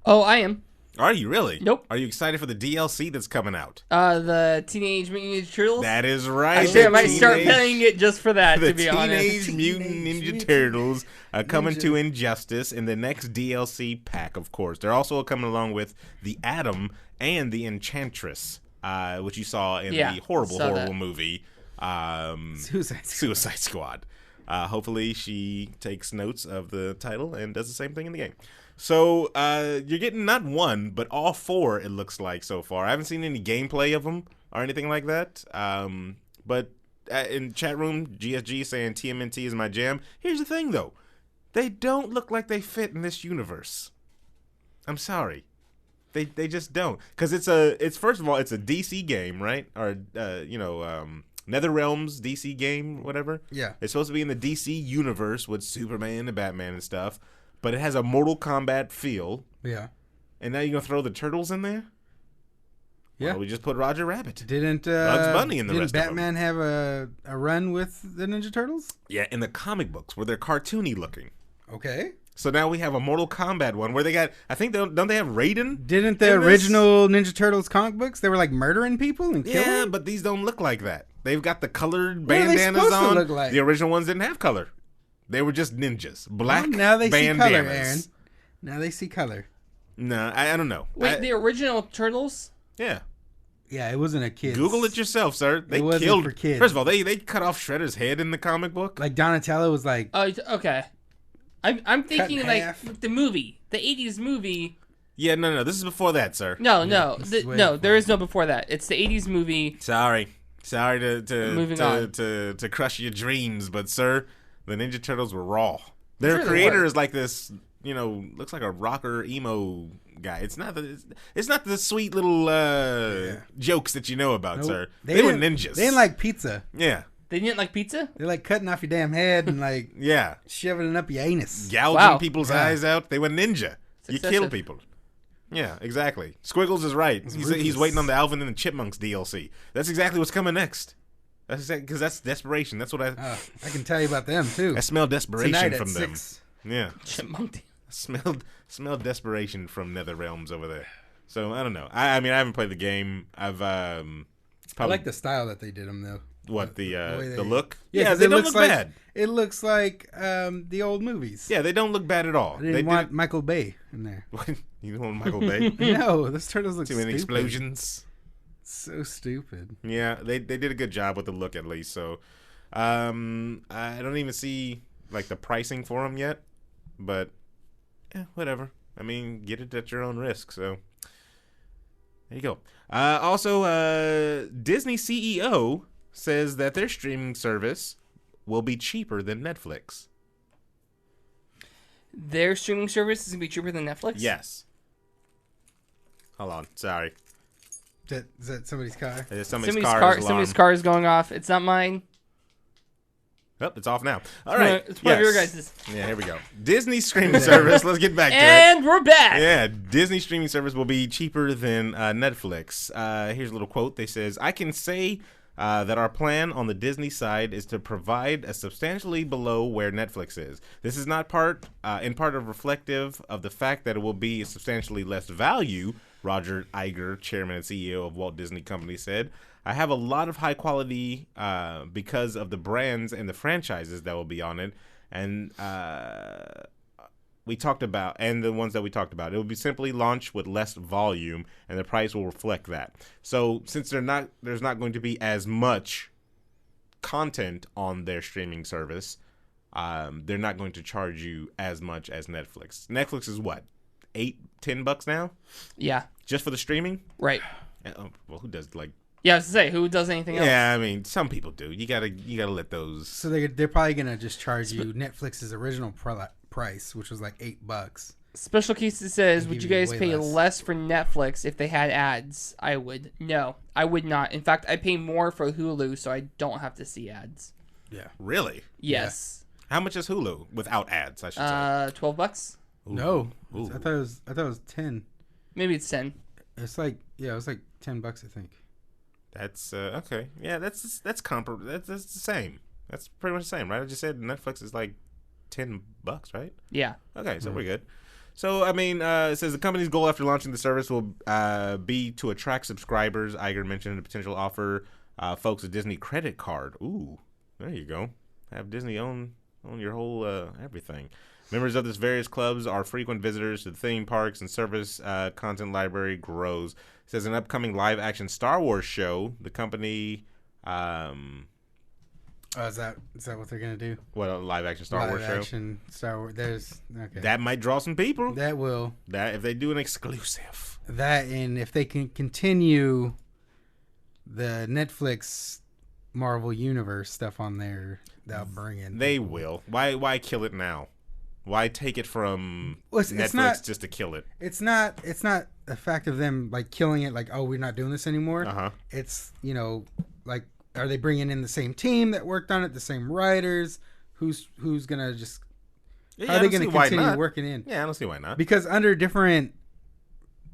Oh, I am. Are you really? Nope. Are you excited for the DLC that's coming out? The Teenage Mutant Ninja Turtles. That is right. Actually, I might start playing it just for that, the to be honest. Teenage Mutant Ninja Turtles are coming to Injustice in the next DLC pack, of course. They're also coming along with the Atom and the Enchantress, which you saw in the horrible that. movie. Suicide Squad. Hopefully she takes notes of the title and does the same thing in the game. So you're getting not one, but all 4, it looks like, so far. I haven't seen any gameplay of them or anything like that. But in chat room, GSG saying TMNT is my jam. Here's the thing, though. They don't look like they fit in this universe. I'm sorry. They just don't. Because it's first of all, it's a DC game, right? Or, NetherRealm's DC game, whatever. Yeah. It's supposed to be in the DC universe with Superman and Batman and stuff. But it has a Mortal Kombat feel. Yeah. And now you're going to throw the Turtles in there? Yeah. Why don't we just put Roger Rabbit? Didn't Bugs Bunny in the rest Batman of them. have a run with the Ninja Turtles? Yeah, in the comic books where they're cartoony looking. Okay. So now we have a Mortal Kombat one where they got, I think, don't they have Raiden? Didn't the original Ninja Turtles comic books, they were like murdering people and killing? Yeah, but these don't look like that. They've got the colored What are they bandanas supposed to on. look like? The original ones didn't have color. They were just ninjas. Black Well, now they bandanas. see color, Aaron. Now they see color. No, I don't know. Wait, the original Turtles? Yeah. Yeah, it wasn't a kid. Google it yourself, sir. They wasn't killed. for kids. First of all, they cut off Shredder's head in the comic book. Like Donatello was like, Oh, okay. I'm thinking in like half. the movie, the 80s movie. Yeah, no. This is before that, sir. No, this is way no, before. there is no before that. It's the 80s movie. Sorry Moving on. to crush your dreams, but sir, the Ninja Turtles were raw. Their Sure they creator were. is like this, looks like a rocker emo guy. It's not the sweet little jokes that you know about, nope. sir. They were didn't- ninjas. They didn't like pizza. Yeah, They didn't like pizza? They're like cutting off your damn head and like yeah, shoving it up your anus. gouging Wow. people's Yeah. eyes out. They were ninja. You kill excessive. people. Yeah, exactly. Squiggles is right. He's ruthless. waiting on the Alvin and the Chipmunks DLC. That's exactly what's coming next. That's because that's desperation. That's what I can tell you about them too. I smell desperation Tonight from at them. 6. Yeah, Chipmunk. smelled desperation from NetherRealms over there. So I don't know. I mean I haven't played the game. I've I probably like the style that they did them though. what the way the they- look. Yeah, Yeah, 'cause they it don't looks look like, bad. It looks like the old movies. Yeah, they don't look bad at all. I didn't want Michael Bay in there. You don't want Michael Bay? No, those turtles look Too many stupid. explosions. So stupid. Yeah, they did a good job with the look at least. So I don't even see like the pricing for them yet, but whatever. I mean, get it at your own risk. So there you go. Also, Disney CEO says that their streaming service will be cheaper than Netflix. Their streaming service is going to be cheaper than Netflix? Yes. Hold on. Sorry. Is that somebody's car? Somebody's car car is going off. It's not mine. Oh, it's off now. All right. It's one of your Yes. guys'. Yeah, here we go. Disney streaming service. Let's get back to it. And we're back. Yeah, Disney streaming service will be cheaper than Netflix. Here's a little quote. They says, I can say that our plan on the Disney side is to provide a substantially below where Netflix is. This is not in part of reflective of the fact that it will be substantially less value, Roger Iger, chairman and CEO of Walt Disney Company, said. I have a lot of high quality because of the brands and the franchises that will be on it. And we talked about, and the ones that we talked about, it will be simply launched with less volume, and the price will reflect that. So since there's not going to be as much content on their streaming service, they're not going to charge you as much as Netflix. Netflix is what, $8-10 now, Yeah. just for the streaming? Right. Well, who does like? Yeah, I was to say, who does anything else? Yeah, I mean, some people do. You gotta let those. So they're probably gonna just charge you Netflix's original price, which was like $8. Special Cases says, would give you you guys way pay less. less for Netflix if they had ads? I would. No, I would not. In fact, I pay more for Hulu so I don't have to see ads. Yeah. Really? Yes. How much is Hulu without ads? I should say. $12? No, Ooh. I thought it was 10. Maybe it's 10. It's like it was like $10, I think. That's okay. Yeah, that's comparable. That's the same. That's pretty much the same, right? I just said Netflix is like $10, right? Yeah. Okay, so we're good. So, I mean, it says the company's goal after launching the service will be to attract subscribers. Iger mentioned a potential offer folks a Disney credit card. Ooh, there you go. Have Disney own your whole everything. Members of this various clubs are frequent visitors to the theme parks and service content library grows. It says an upcoming live-action Star Wars show. The company Oh, is that what they're gonna do? What, a live action Star Wars show? Live action Star Wars. There's okay. That might draw some people. That will. That if they do an exclusive. That, and if they can continue the Netflix Marvel Universe stuff on there, they'll bring in. They will. Why kill it now? Why take it from Netflix it's not, just to kill it? It's not a fact of them like killing it. Like, oh, we're not doing this anymore. It's like, are they bringing in the same team that worked on it, the same writers? Who's gonna just? How are they gonna continue working in? Yeah, I don't see why not. Because under different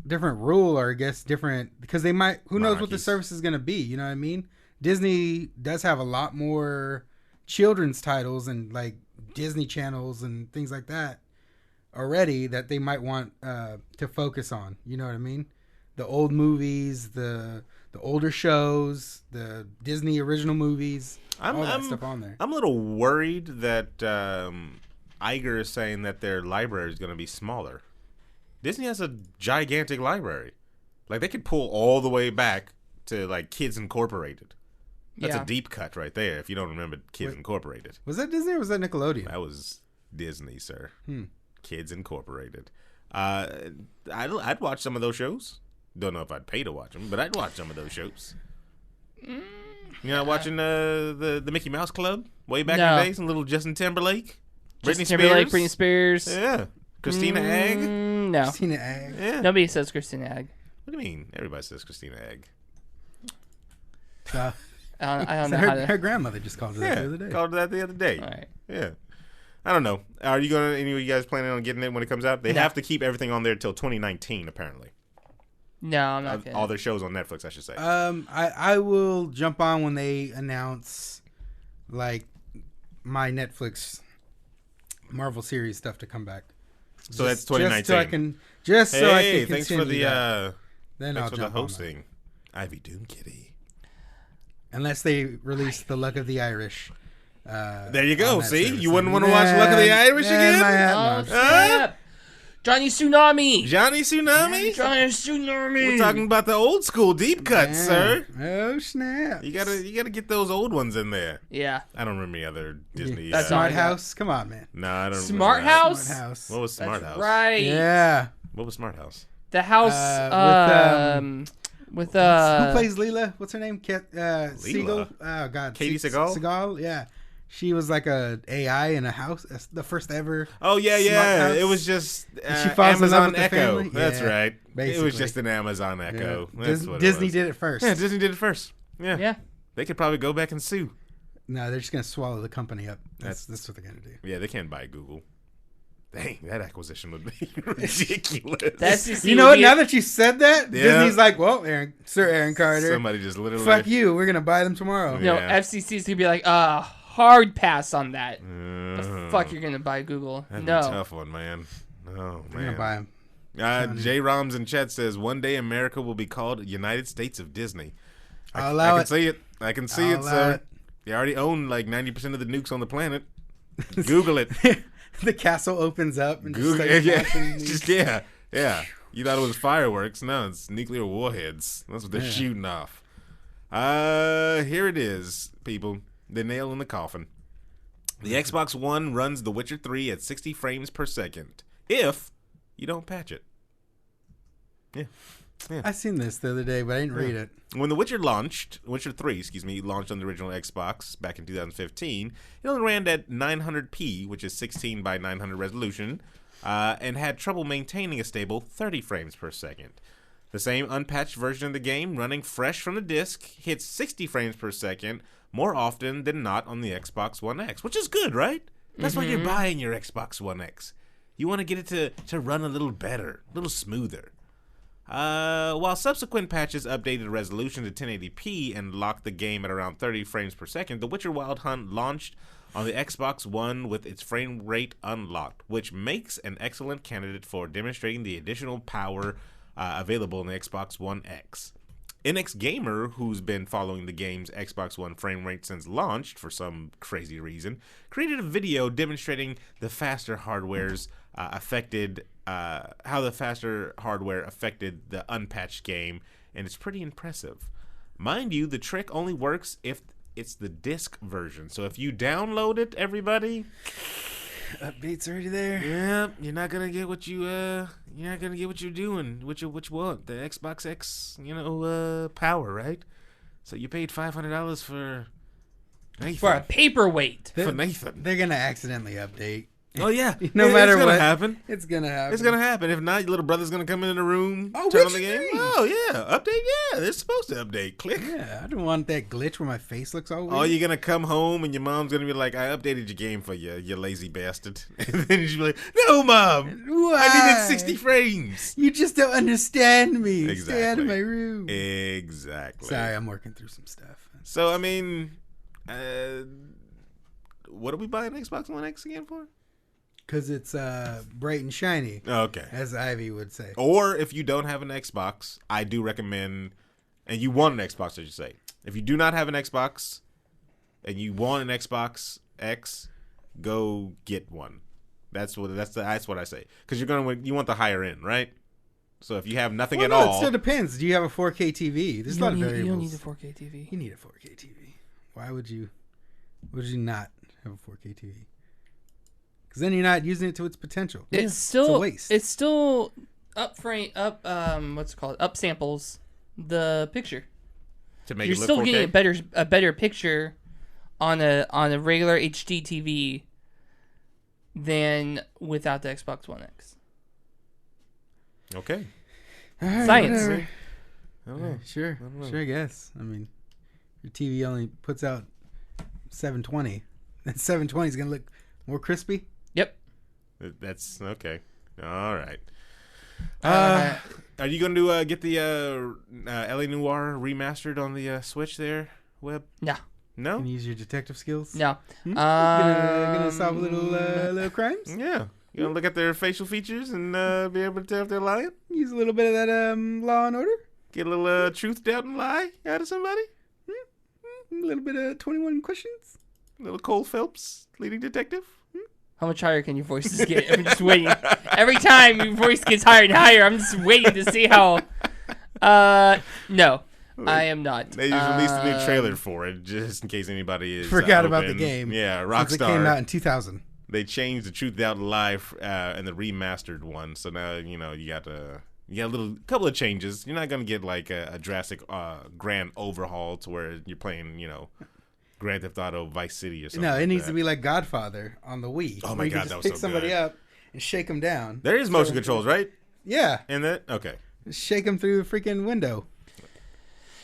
rule, or I guess different, because they might. Who knows what the service is gonna be? You know what I mean? Disney does have a lot more children's titles and like Disney channels and things like that already that they might want to focus on. You know what I mean? The old movies, the older shows, the Disney original movies, all that stuff on there. I'm a little worried that Iger is saying that their library is going to be smaller. Disney has a gigantic library. Like, they could pull all the way back to like Kids Incorporated. That's a deep cut right there. If you don't remember Kids Incorporated, was that Disney or was that Nickelodeon? That was Disney, sir. Kids Incorporated. I'd watch some of those shows. Don't know if I'd pay to watch them, but I'd watch some of those shows. You know, watching the Mickey Mouse Club way back in the days, and little Justin Timberlake, Britney Spears, yeah, Christina Egg. No, Christina Egg. Yeah. Nobody says Christina Egg. What do you mean? Everybody says Christina Egg. I don't know her grandmother just called her that the other day. Called her that the other day. All right. Yeah. I don't know. Are you any of you guys planning on getting it when it comes out? They have to keep everything on there till 2019, apparently. No, I'm not kidding. All their shows on Netflix, I should say. I will jump on when they announce like my Netflix Marvel series stuff to come back. So that's 2019. So I can continue. Thanks for the then the hosting, Ivy Doom Kitty. Unless they release The Luck of the Irish. There you go. See, you wouldn't want to watch Luck of the Irish again? Snap. Johnny Tsunami. Johnny Tsunami. We're talking about the old school deep cuts, sir. Oh snap! You gotta get those old ones in there. Yeah. I don't remember any other Disney. That's Smart House. Come on, man. No, I don't. Smart remember House. Smart House. What was Smart House? Right. Yeah. What was Smart House? The house with who plays Leela? What's her name? Siegel. Leela? Oh God. Katie Seagal. Seagal. Yeah. She was like a AI in a house. The first ever. Oh yeah. It was just she falls in love Amazon with the Echo. family? That's Yeah, right. basically. It was just an Amazon Echo. Yeah. That's what Disney it was. did it first. Yeah, Disney did it first. Yeah. Yeah. They could probably go back and sue. No, they're just gonna swallow the company up. That's what they're gonna do. Yeah, they can't buy Google. Dang, that acquisition would be ridiculous. That's You know what? Now that you said that, Yeah. Disney's like, well, Sir Aaron Carter, Somebody just literally. fuck you. We're gonna buy them tomorrow. Yeah. FCC's gonna be like, hard pass on that. The fuck you're gonna buy Google? That's No. a tough one, man. Oh We're gonna man. buy them. J. Roms in chat says one day America will be called United States of Disney. I'll allow I it. can see it. I can see I'll it, allow sir. it. They already own like 90% of the nukes on the planet. Google it. The castle opens up and Google just it. starts Yeah. launching these- Just yeah. You thought it was fireworks. No, it's nuclear warheads. That's what they're shooting off. Here it is, people. The nail in the coffin. The Xbox One runs The Witcher 3 at 60 frames per second if you don't patch it. Yeah. I seen this the other day, but I didn't read it. When Witcher 3 launched on the original Xbox back in 2015, it only ran at 900p, which is 16 by 900 resolution, and had trouble maintaining a stable 30 frames per second. The same unpatched version of the game, running fresh from the disc, hits 60 frames per second more often than not on the Xbox One X, which is good, right? That's why you're buying your Xbox One X. You want to get it to run a little better, a little smoother. While subsequent patches updated the resolution to 1080p and locked the game at around 30 frames per second, The Witcher Wild Hunt launched on the Xbox One with its frame rate unlocked, which makes an excellent candidate for demonstrating the additional power available in the Xbox One X. NX Gamer, who's been following the game's Xbox One frame rate since launch for some crazy reason, created a video demonstrating the faster hardware's how the faster hardware affected the unpatched game, and it's pretty impressive. Mind you, the trick only works if it's the disc version. So if you download it, everybody, updates already there. Yeah, you're not gonna get what you're doing, what you want, the Xbox X, power, right? So you paid $500 for Nathan. For a paperweight. For Nathan. They're gonna accidentally update. Oh yeah, no matter it's what, gonna happen. It's gonna happen. It's gonna happen. If not, your little brother's gonna come in the room, Oh, turn what on the you game. mean? Oh yeah, update. Yeah, they're supposed to update. Click. Yeah, I don't want that glitch where my face looks all weird. Oh, you're gonna come home and your mom's gonna be like, "I updated your game for you, you lazy bastard." And then she'll be like, "No, mom, Why? I needed 60 frames." You just don't understand me. Exactly. Stay out of my room. Exactly. Sorry, I'm working through some stuff. So I mean, what are we buying Xbox One X again for? Because it's bright and shiny. Okay. As Ivy would say. Or if you don't have an Xbox, I do recommend, and you want an Xbox, I should say. If you do not have an Xbox and you want an Xbox X, go get one. That's what I say. Because you want the higher end, right? So if you have nothing at all, it still depends. Do you have a 4K TV? There's a lot of variables. You don't need a 4K TV. You need a 4K TV. Why would you not have a 4K TV? Because then you're not using it to its potential. It's a waste. It's still up samples the picture. to make You're it look still 4K? getting a better picture on a regular HD TV than without the Xbox One X. Okay. All right, Science. whatever. I don't know. Sure, I guess. I mean, your TV only puts out 720. That 720 is going to look more crispy. Yep. That's okay. All right. Are you going to get the LA Noire remastered on the Switch there, Webb? No. No? Can you use your detective skills? No. Gonna solve little crimes? Yeah. You going to look at their facial features and be able to tell if they're lying? Use a little bit of that Law and Order? Get a little truth, doubt, and lie out of somebody? A little bit of 21 questions? A little Cole Phelps, leading detective? How much higher can your voices get? I'm just waiting. Every time your voice gets higher and higher, I'm just waiting to see how. No, I am not. They just released a new trailer for it, just in case anybody is Forgot about the game. Yeah, Since it Rockstar. came out in 2000. They changed the Truth, Doubt, and Lie in the remastered one. So now you got a couple of changes. You're not gonna get like a drastic grand overhaul to where you're playing Grand Theft Auto Vice City or something. No, it like needs that. to be like Godfather on the Wii. Oh my where you God, can that just was pick so somebody good. up and shake them down. There is motion controls, right? Yeah, In that? Okay. just shake them through the freaking window.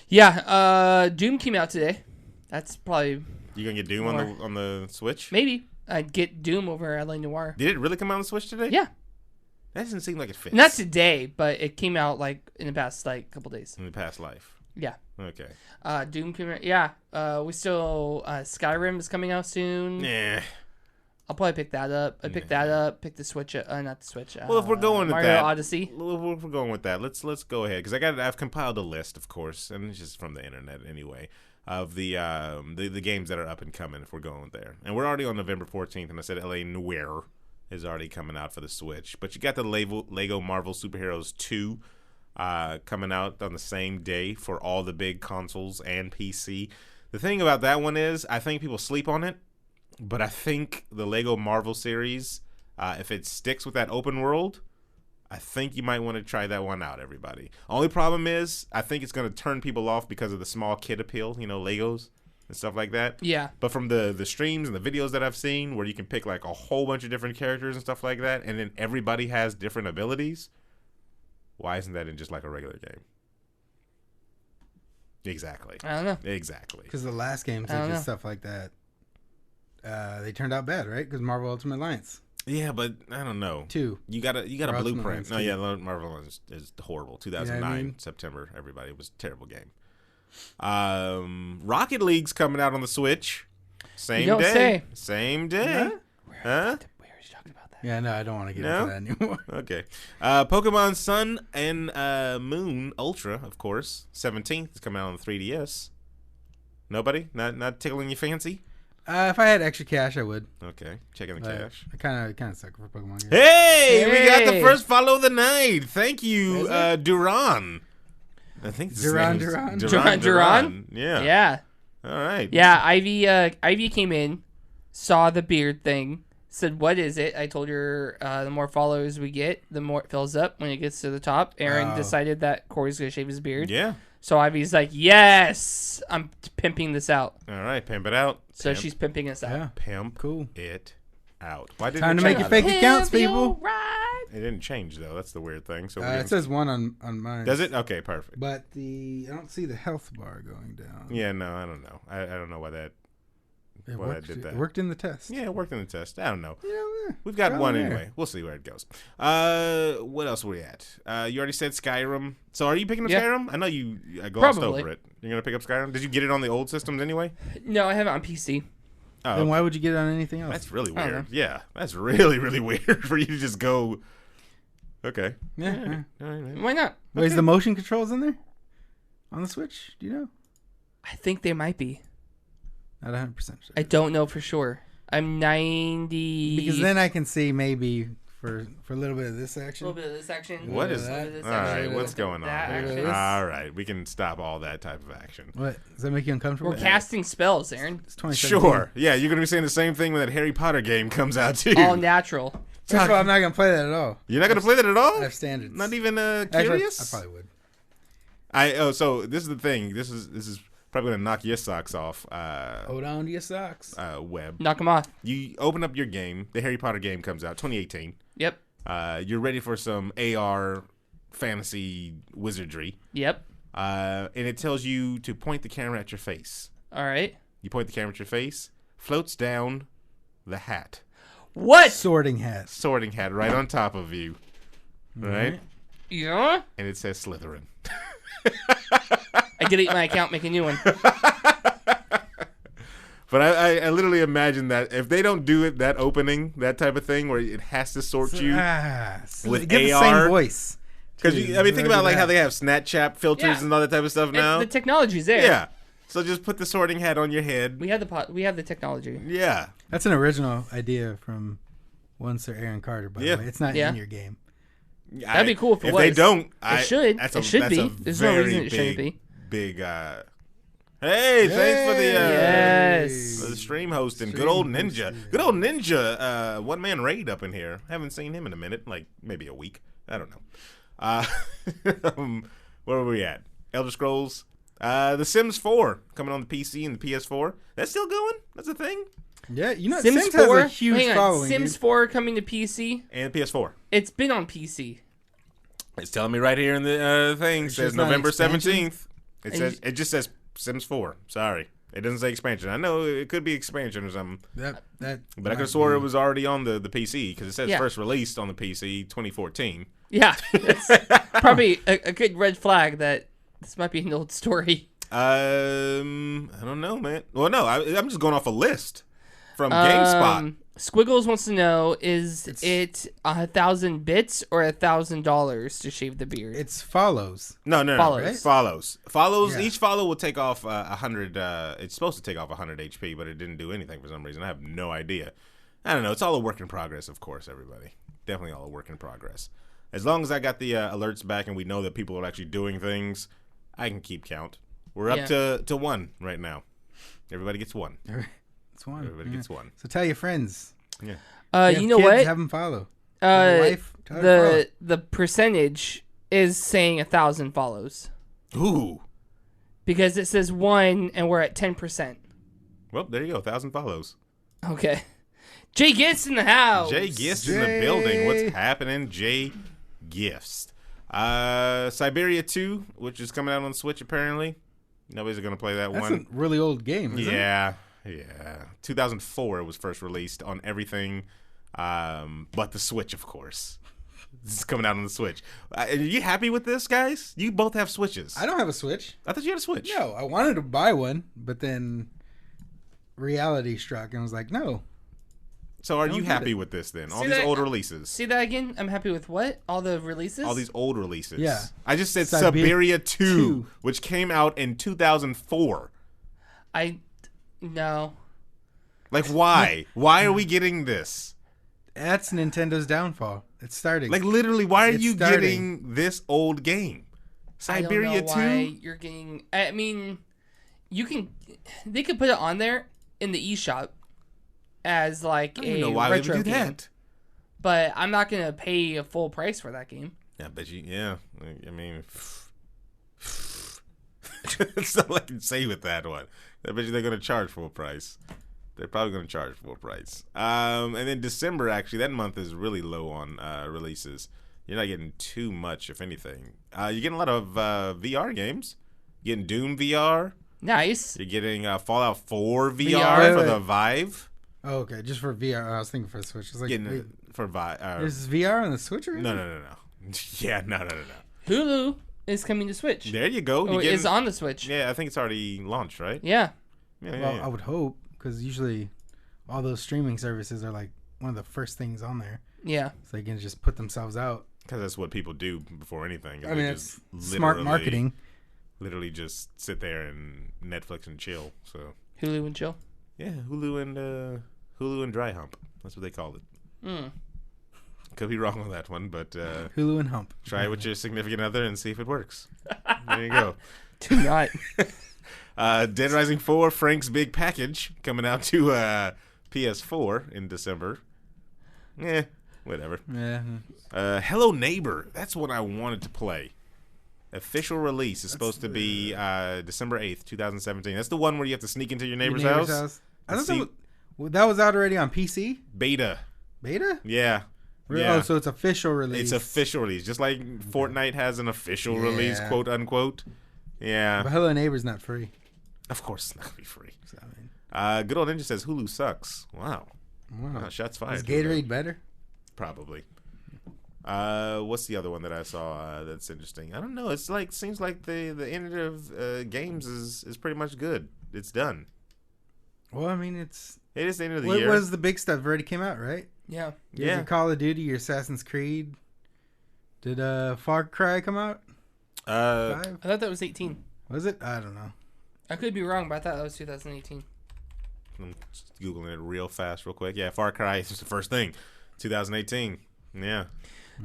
Yeah. Doom came out today. That's probably You gonna get Doom on the Switch? maybe I'd get Doom over LA Noire. Did it really come out on the Switch today? Yeah. That doesn't seem like it fits. Not today, but it came out like in the past couple days. In the past life. Yeah. Okay. Doom came out. Yeah. We still Skyrim is coming out soon. Nah. I'll probably pick that up. I pick that up. Pick the Switch. Not the Switch. Well, if we're going with Mario that, Odyssey. If we're going with that, let's go ahead because I've compiled a list, of course, and it's just from the internet anyway, of the games that are up and coming. If we're going there, and we're already on November 14th, and I said LA Noire is already coming out for the Switch, but you got the Lego Marvel Superheroes 2 coming out on the same day for all the big consoles and PC. The thing about that one is, I think people sleep on it. But I think the Lego Marvel series, if it sticks with that open world, I think you might want to try that one out, everybody. Only problem is, I think it's going to turn people off because of the small kid appeal, Legos and stuff like that. Yeah. But from the streams and the videos that I've seen where you can pick like a whole bunch of different characters and stuff like that, and then everybody has different abilities, why isn't that in just like a regular game? Exactly. I don't know. Exactly. Because the last games they did stuff like that. They turned out bad, right? Because Marvel Ultimate Alliance. Yeah, but I don't know. 2. You got a Or blueprint. Ultimate No, yeah, Marvel is horrible. 2009 You know what I mean? September. Everybody, it was a terrible game. Rocket League's coming out on the Switch. Same You don't day. say. Same day. Huh? We already talked about that. Yeah, no, I don't want to get No? into that anymore. Okay. Pokemon Sun and Moon Ultra, of course. 17th is coming out on the 3DS. Nobody? Not tickling your fancy? If I had extra cash, I would. Okay. Checking the But cash. I kind of suck for Pokemon games. Hey, we got the Hey. first follow of the night. Thank you, Is Duran. I think it's his Duran, name is Duran? Duran? Yeah. Yeah. All right. Yeah, Ivy came in, saw the beard thing, said, "What is it?" I told her the more followers we get, the more it fills up when it gets to the top. Aaron decided that Corey's going to shave his beard. Yeah. So Ivy's like, "Yes, I'm pimping this out." All right, pimp it out. So Pimp. she's pimping us out. Yeah. Pimp Cool. it out. Why didn't Time it to make change? your fake accounts, Pimp people. your ride. It didn't change though. That's the weird thing. So It says 1 on mine. does it? Okay, perfect. But I don't see the health bar going down. Yeah, no, I don't know. I don't know why that. It Well, I worked, did that. It worked in the test. Yeah, it worked in the test. I don't know. Yeah, We've got trial one and error. anyway. We'll see where it goes. What else were we at? You already said Skyrim. So are you picking up Yeah. Skyrim? I know you glossed Probably. over it. You're gonna pick up Skyrim? Did you get it on the old systems anyway? No, I have it on PC. Oh, Then why would you get it on anything else? that's really I don't weird. Yeah, that's really really weird for you to just go. Okay. yeah. All right, man. Why not? Wait, is the motion controls in there? On the Switch? Do you know? I think they might be. Not 100% sure. I don't know for sure. I'm 90. Because then I can see maybe for a little bit of this a action. little bit of this action. What a is little that? bit of this All action, right, what's going on that here? action. All right, we can stop all that type of action. What? Does that make you uncomfortable? We're casting spells, Aaron. It's 2017. Sure. Yeah, you're gonna be saying the same thing when that Harry Potter game comes out too. All natural. First of all, I'm not going to play that at all. You're not gonna play that at all? I have standards. Not even Actually, curious? I probably would. So this is the thing. This is probably gonna knock your socks off. Hold on to your socks. Webb. Knock them off. You open up your game. The Harry Potter game comes out 2018. Yep. You're ready for some AR fantasy wizardry, Yep. and it tells you to point the camera at your face. All right. You point the camera at your face. Floats down the hat. What? Sorting hat. Sorting hat right on top of you. Right? Yeah. And it says Slytherin. I delete my account, make a new one. But I literally imagine that if they don't do it, that opening, that type of thing, where it has to sort you So with get AR. the same voice. Because think about like how they have Snapchat filters Yeah. and all that type of stuff now. The technology's there. Yeah. So just put the sorting hat on your head. We have the technology. Yeah. That's an original idea from one Sir Aaron Carter, by Yeah. the way. It's not Yeah. in your game. That'd be cool if it they was. don't, It should. That's It should that's be. a There's no very reason it shouldn't be. Big. Hey, thanks for the Yes. for the stream hosting. Stream Good old hosting, Ninja. yeah. Good old Ninja. One man raid up in here. Haven't seen him in a minute, like maybe a week. I don't know. Where were we at? Elder Scrolls. The Sims 4 coming on the PC and the PS4. That's still going. That's a thing. Yeah, you know, Sims Sims 4. has a huge Hang on. following. Sims dude. 4 coming to PC. And PS4. It's been on PC. It's telling me right here in the thing. It's Says just not November expansion? 17th. It just says Sims 4. Sorry. It doesn't say expansion. I know it could be expansion or something. That But I could have swore it was already on the PC because it says Yeah. first released on the PC 2014. Yeah. It's probably a good red flag that this might be an old story. I don't know, man. Well, no, I'm just going off a list from GameSpot. Squiggles wants to know: is it 1,000 bits or $1,000 to shave the beard? It's follows. No, Follows. right? Follows. Yeah. Each follow will take off 100. It's supposed to take off 100 HP, but it didn't do anything for some reason. I have no idea. I don't know. It's all a work in progress, of course. Everybody, definitely all a work in progress. As long as I got the alerts back and we know that people are actually doing things, I can keep count. We're up to 1 right now. Everybody gets 1. It's one. Everybody gets 1. So tell your friends. Yeah. You you know kids, what? Have them follow. Have a wife, tell her to follow. The percentage is saying 1,000 follows Ooh. because it says 1 and we're at 10%. Well, there you go. 1,000 follows. Okay. Jay Gifts in the house. Jay Gifts in the building. What's happening, Jay Gifts? Siberia 2, which is coming out on Switch apparently. Nobody's gonna play that That's one. a really old game. Isn't it? Yeah. 2004 it was first released on everything, but the Switch, of course. This is coming out on the Switch. Are you happy with this, guys? You both have Switches. I don't have a Switch. I thought you had a Switch. No, I wanted to buy one, but then reality struck and was like, no. So are Don't you get happy it. with this then? All See these that- old releases. See that again? I'm happy with what? All the releases? All these old releases. Yeah. I just said Siberia Siberia 2, which came out in 2004. No. Like, why? Why are we getting this? That's Nintendo's downfall. It's starting. Like, literally, why are It's you starting. getting this old game? Siberia I don't know why 2? you're getting... I mean, They could put it on there in the eShop as like I don't a know why they retro would do game. that. But I'm not gonna pay a full price for that game. Yeah, but I mean, that's all I can say with that one. I bet you they're going to charge full price. They're probably going to charge full price. And then December, actually, that month is really low on releases. You're not getting too much, if anything. You're getting a lot of VR games. You're getting Doom VR. Nice. You're getting Fallout 4 VR for the Vive. Oh, okay, just for VR. I was thinking for the Switch. It's like, Getting for Vive. Is VR on the Switch already? No. Yeah, no. Hulu is coming to Switch. There you go. Oh, it's on the Switch. Yeah, I think it's already launched, right? Yeah. Well, I would hope, because usually all those streaming services are like one of the first things on there. Yeah. So they can just put themselves out. Because that's what people do before anything. I mean, it's smart marketing. Literally just sit there and Netflix and chill. So Hulu and chill. yeah, Hulu and dry hump. That's what they call it. Could be wrong on that one, but Hulu and hump. try it with your significant other and see if it works. There you go. Do not. Dead Rising 4, Frank's Big Package, coming out to PS4 in December. Whatever. Yeah. Hello Neighbor, that's what I wanted to play. Official release is supposed to be December 8th, 2017. That's the one where you have to sneak into your neighbor's house. I thought that was out already on PC? Beta? Yeah. Oh, so it's official release. It's official release, just like Fortnite has an official release, quote unquote. Yeah. But Hello Neighbor's not free. Of course it's not going to be free. So, Good Old Ninja says Hulu sucks. Wow. Shots fired. Is Gatorade better? Probably. What's the other one that I saw that's interesting? I don't know. It's like seems like the end of games is pretty much good. It's done. Well, I mean, it is the end of the year. What was the big stuff already came out, right? Yeah. Your Call of Duty, your Assassin's Creed. Did Far Cry come out? 5? I thought that was 18. Was it? I don't know. I could be wrong, but I thought that was 2018. I'm just Googling it real quick. Yeah, Far Cry is the first thing. 2018. Yeah.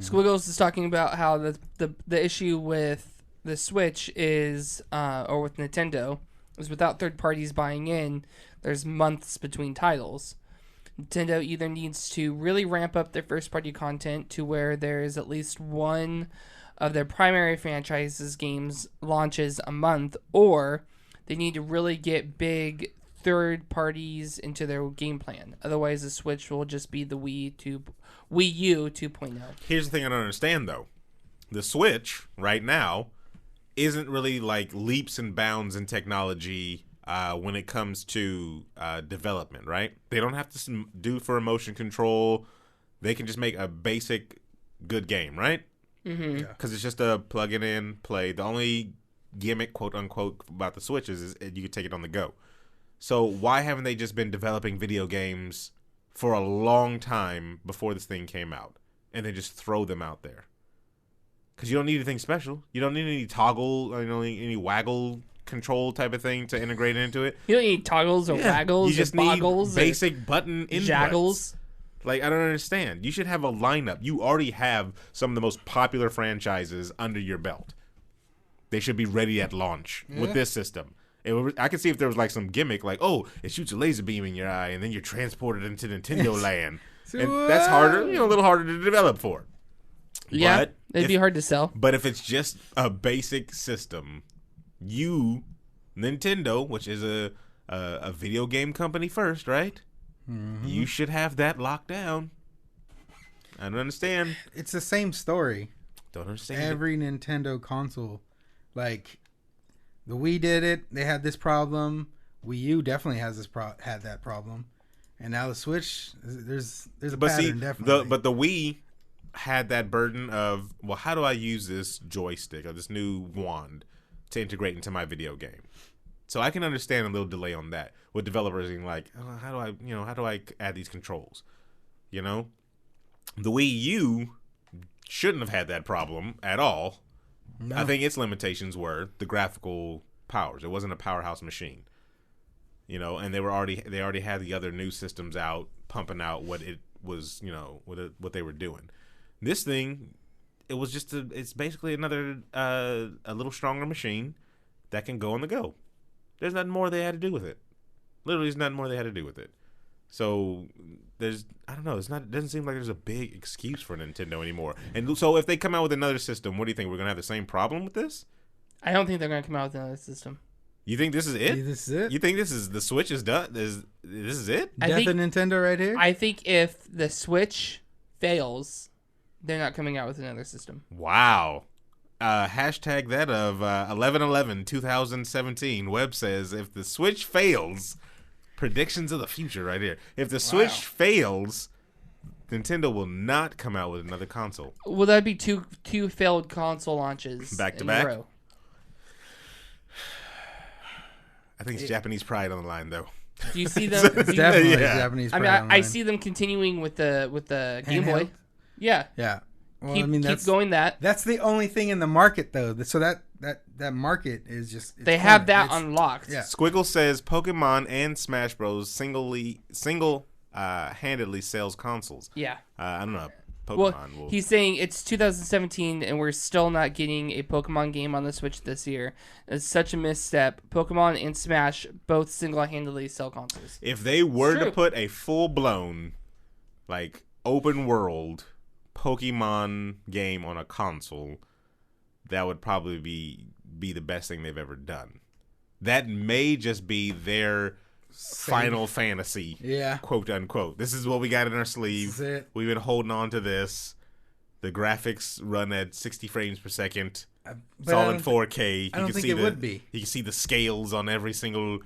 Squiggles is talking about how the issue with the Switch is, or with Nintendo, is without third parties buying in, there's months between titles. Nintendo either needs to really ramp up their first party content to where there's at least one of their primary franchises games launches a month, or they need to really get big third parties into their game plan. Otherwise, the Switch will just be the Wii U 2.0. Here's the thing I don't understand, though. The Switch, right now, isn't really like leaps and bounds in technology when it comes to development, right? They don't have to do for motion control. They can just make a basic good game, right? Mm-hmm. Because it's just a plug it in, play. The only gimmick, quote unquote, about the Switch is you can take it on the go. So why haven't they just been developing video games for a long time before this thing came out and then just throw them out there? Because you don't need anything special. You don't need any toggle, any waggle control type of thing to integrate into it. You don't need toggles or waggles. You just or boggles need basic button inputs. Jaggles. Like, I don't understand. You should have a lineup. You already have some of the most popular franchises under your belt. They should be ready at launch with this system. I could see if there was like some gimmick, like, oh, it shoots a laser beam in your eye, and then you're transported into Nintendo land. And that's harder, a little harder to develop for. Yeah, it'd be hard to sell. But if it's just a basic system, Nintendo, which is a video game company first, right? Mm-hmm. You should have that locked down. I don't understand. It's the same story. Don't understand. Every Nintendo console, like the Wii did it. They had this problem. Wii U definitely has had that problem, and now the Switch. There's a pattern definitely. But the Wii had that burden of, well, how do I use this joystick or this new wand to integrate into my video game? So I can understand a little delay on that with developers being like, oh, how do I add these controls? The Wii U shouldn't have had that problem at all. No. I think its limitations were the graphical powers. It wasn't a powerhouse machine. And they already had the other new systems out, pumping out what it was, what they were doing. This thing, it's basically another a little stronger machine that can go on the go. There's nothing more they had to do with it. Literally, there's nothing more they had to do with it. So I don't know. It doesn't seem like there's a big excuse for Nintendo anymore. And so if they come out with another system, what do you think? We're gonna have the same problem with this? I don't think they're gonna come out with another system. You think this is it? This is it? You think the Switch is done? This is it? Death of Nintendo right here? I think if the Switch fails, they're not coming out with another system. Wow. Hashtag that of 11/11/2017. Webb says, if the Switch fails, predictions of the future right here. If the Switch fails, Nintendo will not come out with another console. Will that be two failed console launches back to in back? a row? I think it's Japanese pride on the line, though. Do you see them? Definitely Japanese pride on the I line. see them continuing with the Game Boy. Yeah. Yeah. Well, Keep going that. That's the only thing in the market, though. So that market is just... They have that unlocked. Yeah. Squiggle says Pokemon and Smash Bros. Single-handedly sells consoles. Yeah. I don't know. Well, he's saying it's 2017 and we're still not getting a Pokemon game on the Switch this year. It's such a misstep. Pokemon and Smash both single-handedly sell consoles. If they were to put a full-blown, like, open-world Pokemon game on a console, that would probably be the best thing they've ever done. That may just be their Final Fantasy, quote unquote. This is what we got in our sleeve. We've been holding on to this. The graphics run at 60 frames per second. It's all in 4K. I don't think it would be. You can see the scales on every single,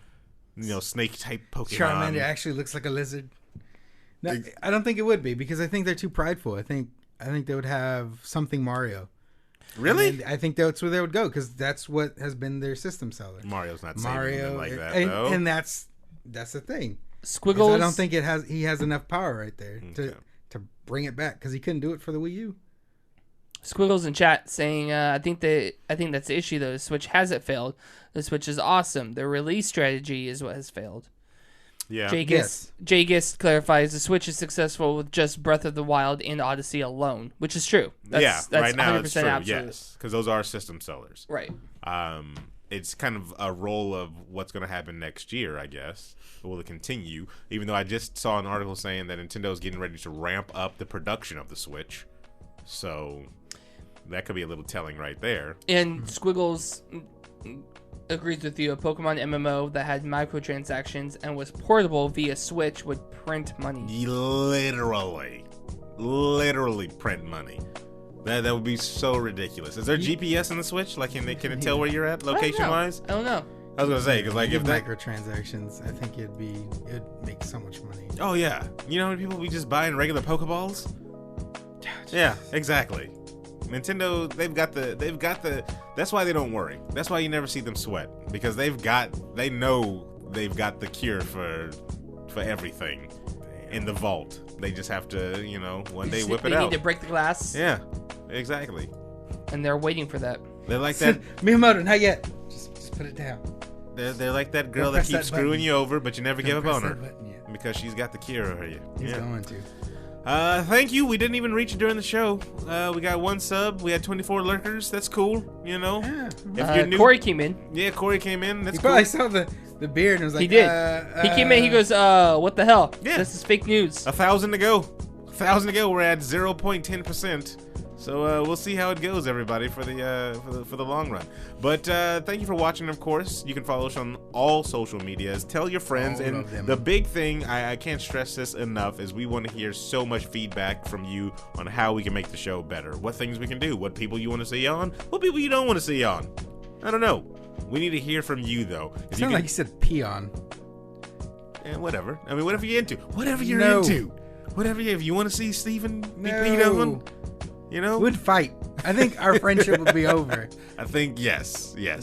snake type Pokemon. Charmander actually looks like a lizard. No, I don't think it would be because I think they're too prideful. I think they would have something Mario. Really? I think that's where they would go because that's what has been their system seller. Mario's not saving like that, though. And that's the thing. Squiggles. I don't think he has enough power right there to bring it back because he couldn't do it for the Wii U. Squiggles in chat saying, I think that's the issue though. The Switch hasn't failed. The Switch is awesome. The release strategy is what has failed. Yeah. Jay Gist clarifies the Switch is successful with just Breath of the Wild and Odyssey alone, which is true. That's right now it's true. Absolute. Yes, because those are system sellers. Right. It's kind of a role of what's going to happen next year, I guess. Will it continue? Even though I just saw an article saying that Nintendo is getting ready to ramp up the production of the Switch, so that could be a little telling right there. And Squiggles agrees with you. A Pokemon MMO that had microtransactions and was portable via Switch would print money. Literally print money. That would be so ridiculous. Is there GPS in the Switch? Like, can it tell where you're at location wise? I don't know. I was gonna say because if microtransactions, I think it'd make so much money. Oh yeah, you know how many people we just buy in regular Pokeballs? Yeah, exactly. Nintendo, they've got the. That's why they don't worry. That's why you never see them sweat because they know they've got the cure for everything in the vault. They just have to, one day whip it out. They need to break the glass. Yeah, exactly. And they're waiting for that. They're like that. Miyamoto, not yet. Just put it down. They're like that girl that keeps screwing you over, but you never give up on her because she's got the cure for you. He's going to. Thank you. We didn't even reach it during the show. We got 1 sub. We had 24 lurkers. That's cool. Yeah. If you're new, Corey came in. Yeah, Corey came in. That's he cool. probably saw the beard and was like, he did. He came in. He goes, what the hell? Yeah. This is fake news. 1,000 to go. 1,000 to go. We're at 0.10%. So we'll see how it goes, everybody, for the long run. But thank you for watching. Of course, you can follow us on all social medias. Tell your friends, and the big thing I can't stress this enough is we want to hear so much feedback from you on how we can make the show better. What things we can do. What people you want to see on. What people you don't want to see on. I don't know. We need to hear from you though. It sounded like you said peon. Whatever. I mean, whatever you're into. Whatever you're into. Whatever if you want to see Steven be peed on. We'd fight. I think our friendship would be over. I think yes. Yeah,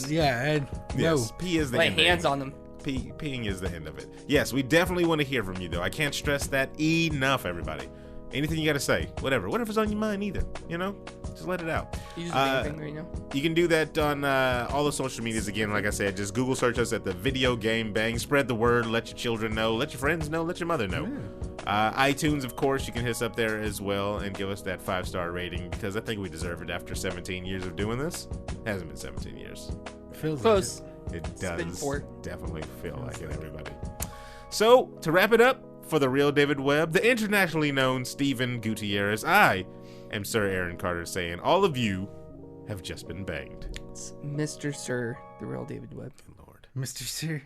yes. P is the end. Lay hands on them. Peeing is the end of it. Yes, we definitely want to hear from you though. I can't stress that enough, everybody. Anything you got to say, whatever's on your mind, either. Just let it out. You just thing right now. You can do that on all the social medias. Again, like I said, just Google search us at the Video Game Bang. Spread the word. Let your children know. Let your friends know. Let your mother know. iTunes, of course, you can hit us up there as well and give us that 5-star rating because I think we deserve it after 17 years of doing this. It hasn't been 17 years. Feels close. Like It does Spinfort. definitely feel like it, everybody. So, to wrap it up, for the real David Webb, the internationally known Stephen Gutierrez, I am Sir Aaron Carter saying all of you have just been banged. It's Mr. Sir, the real David Webb. Lord. Mr. Sir.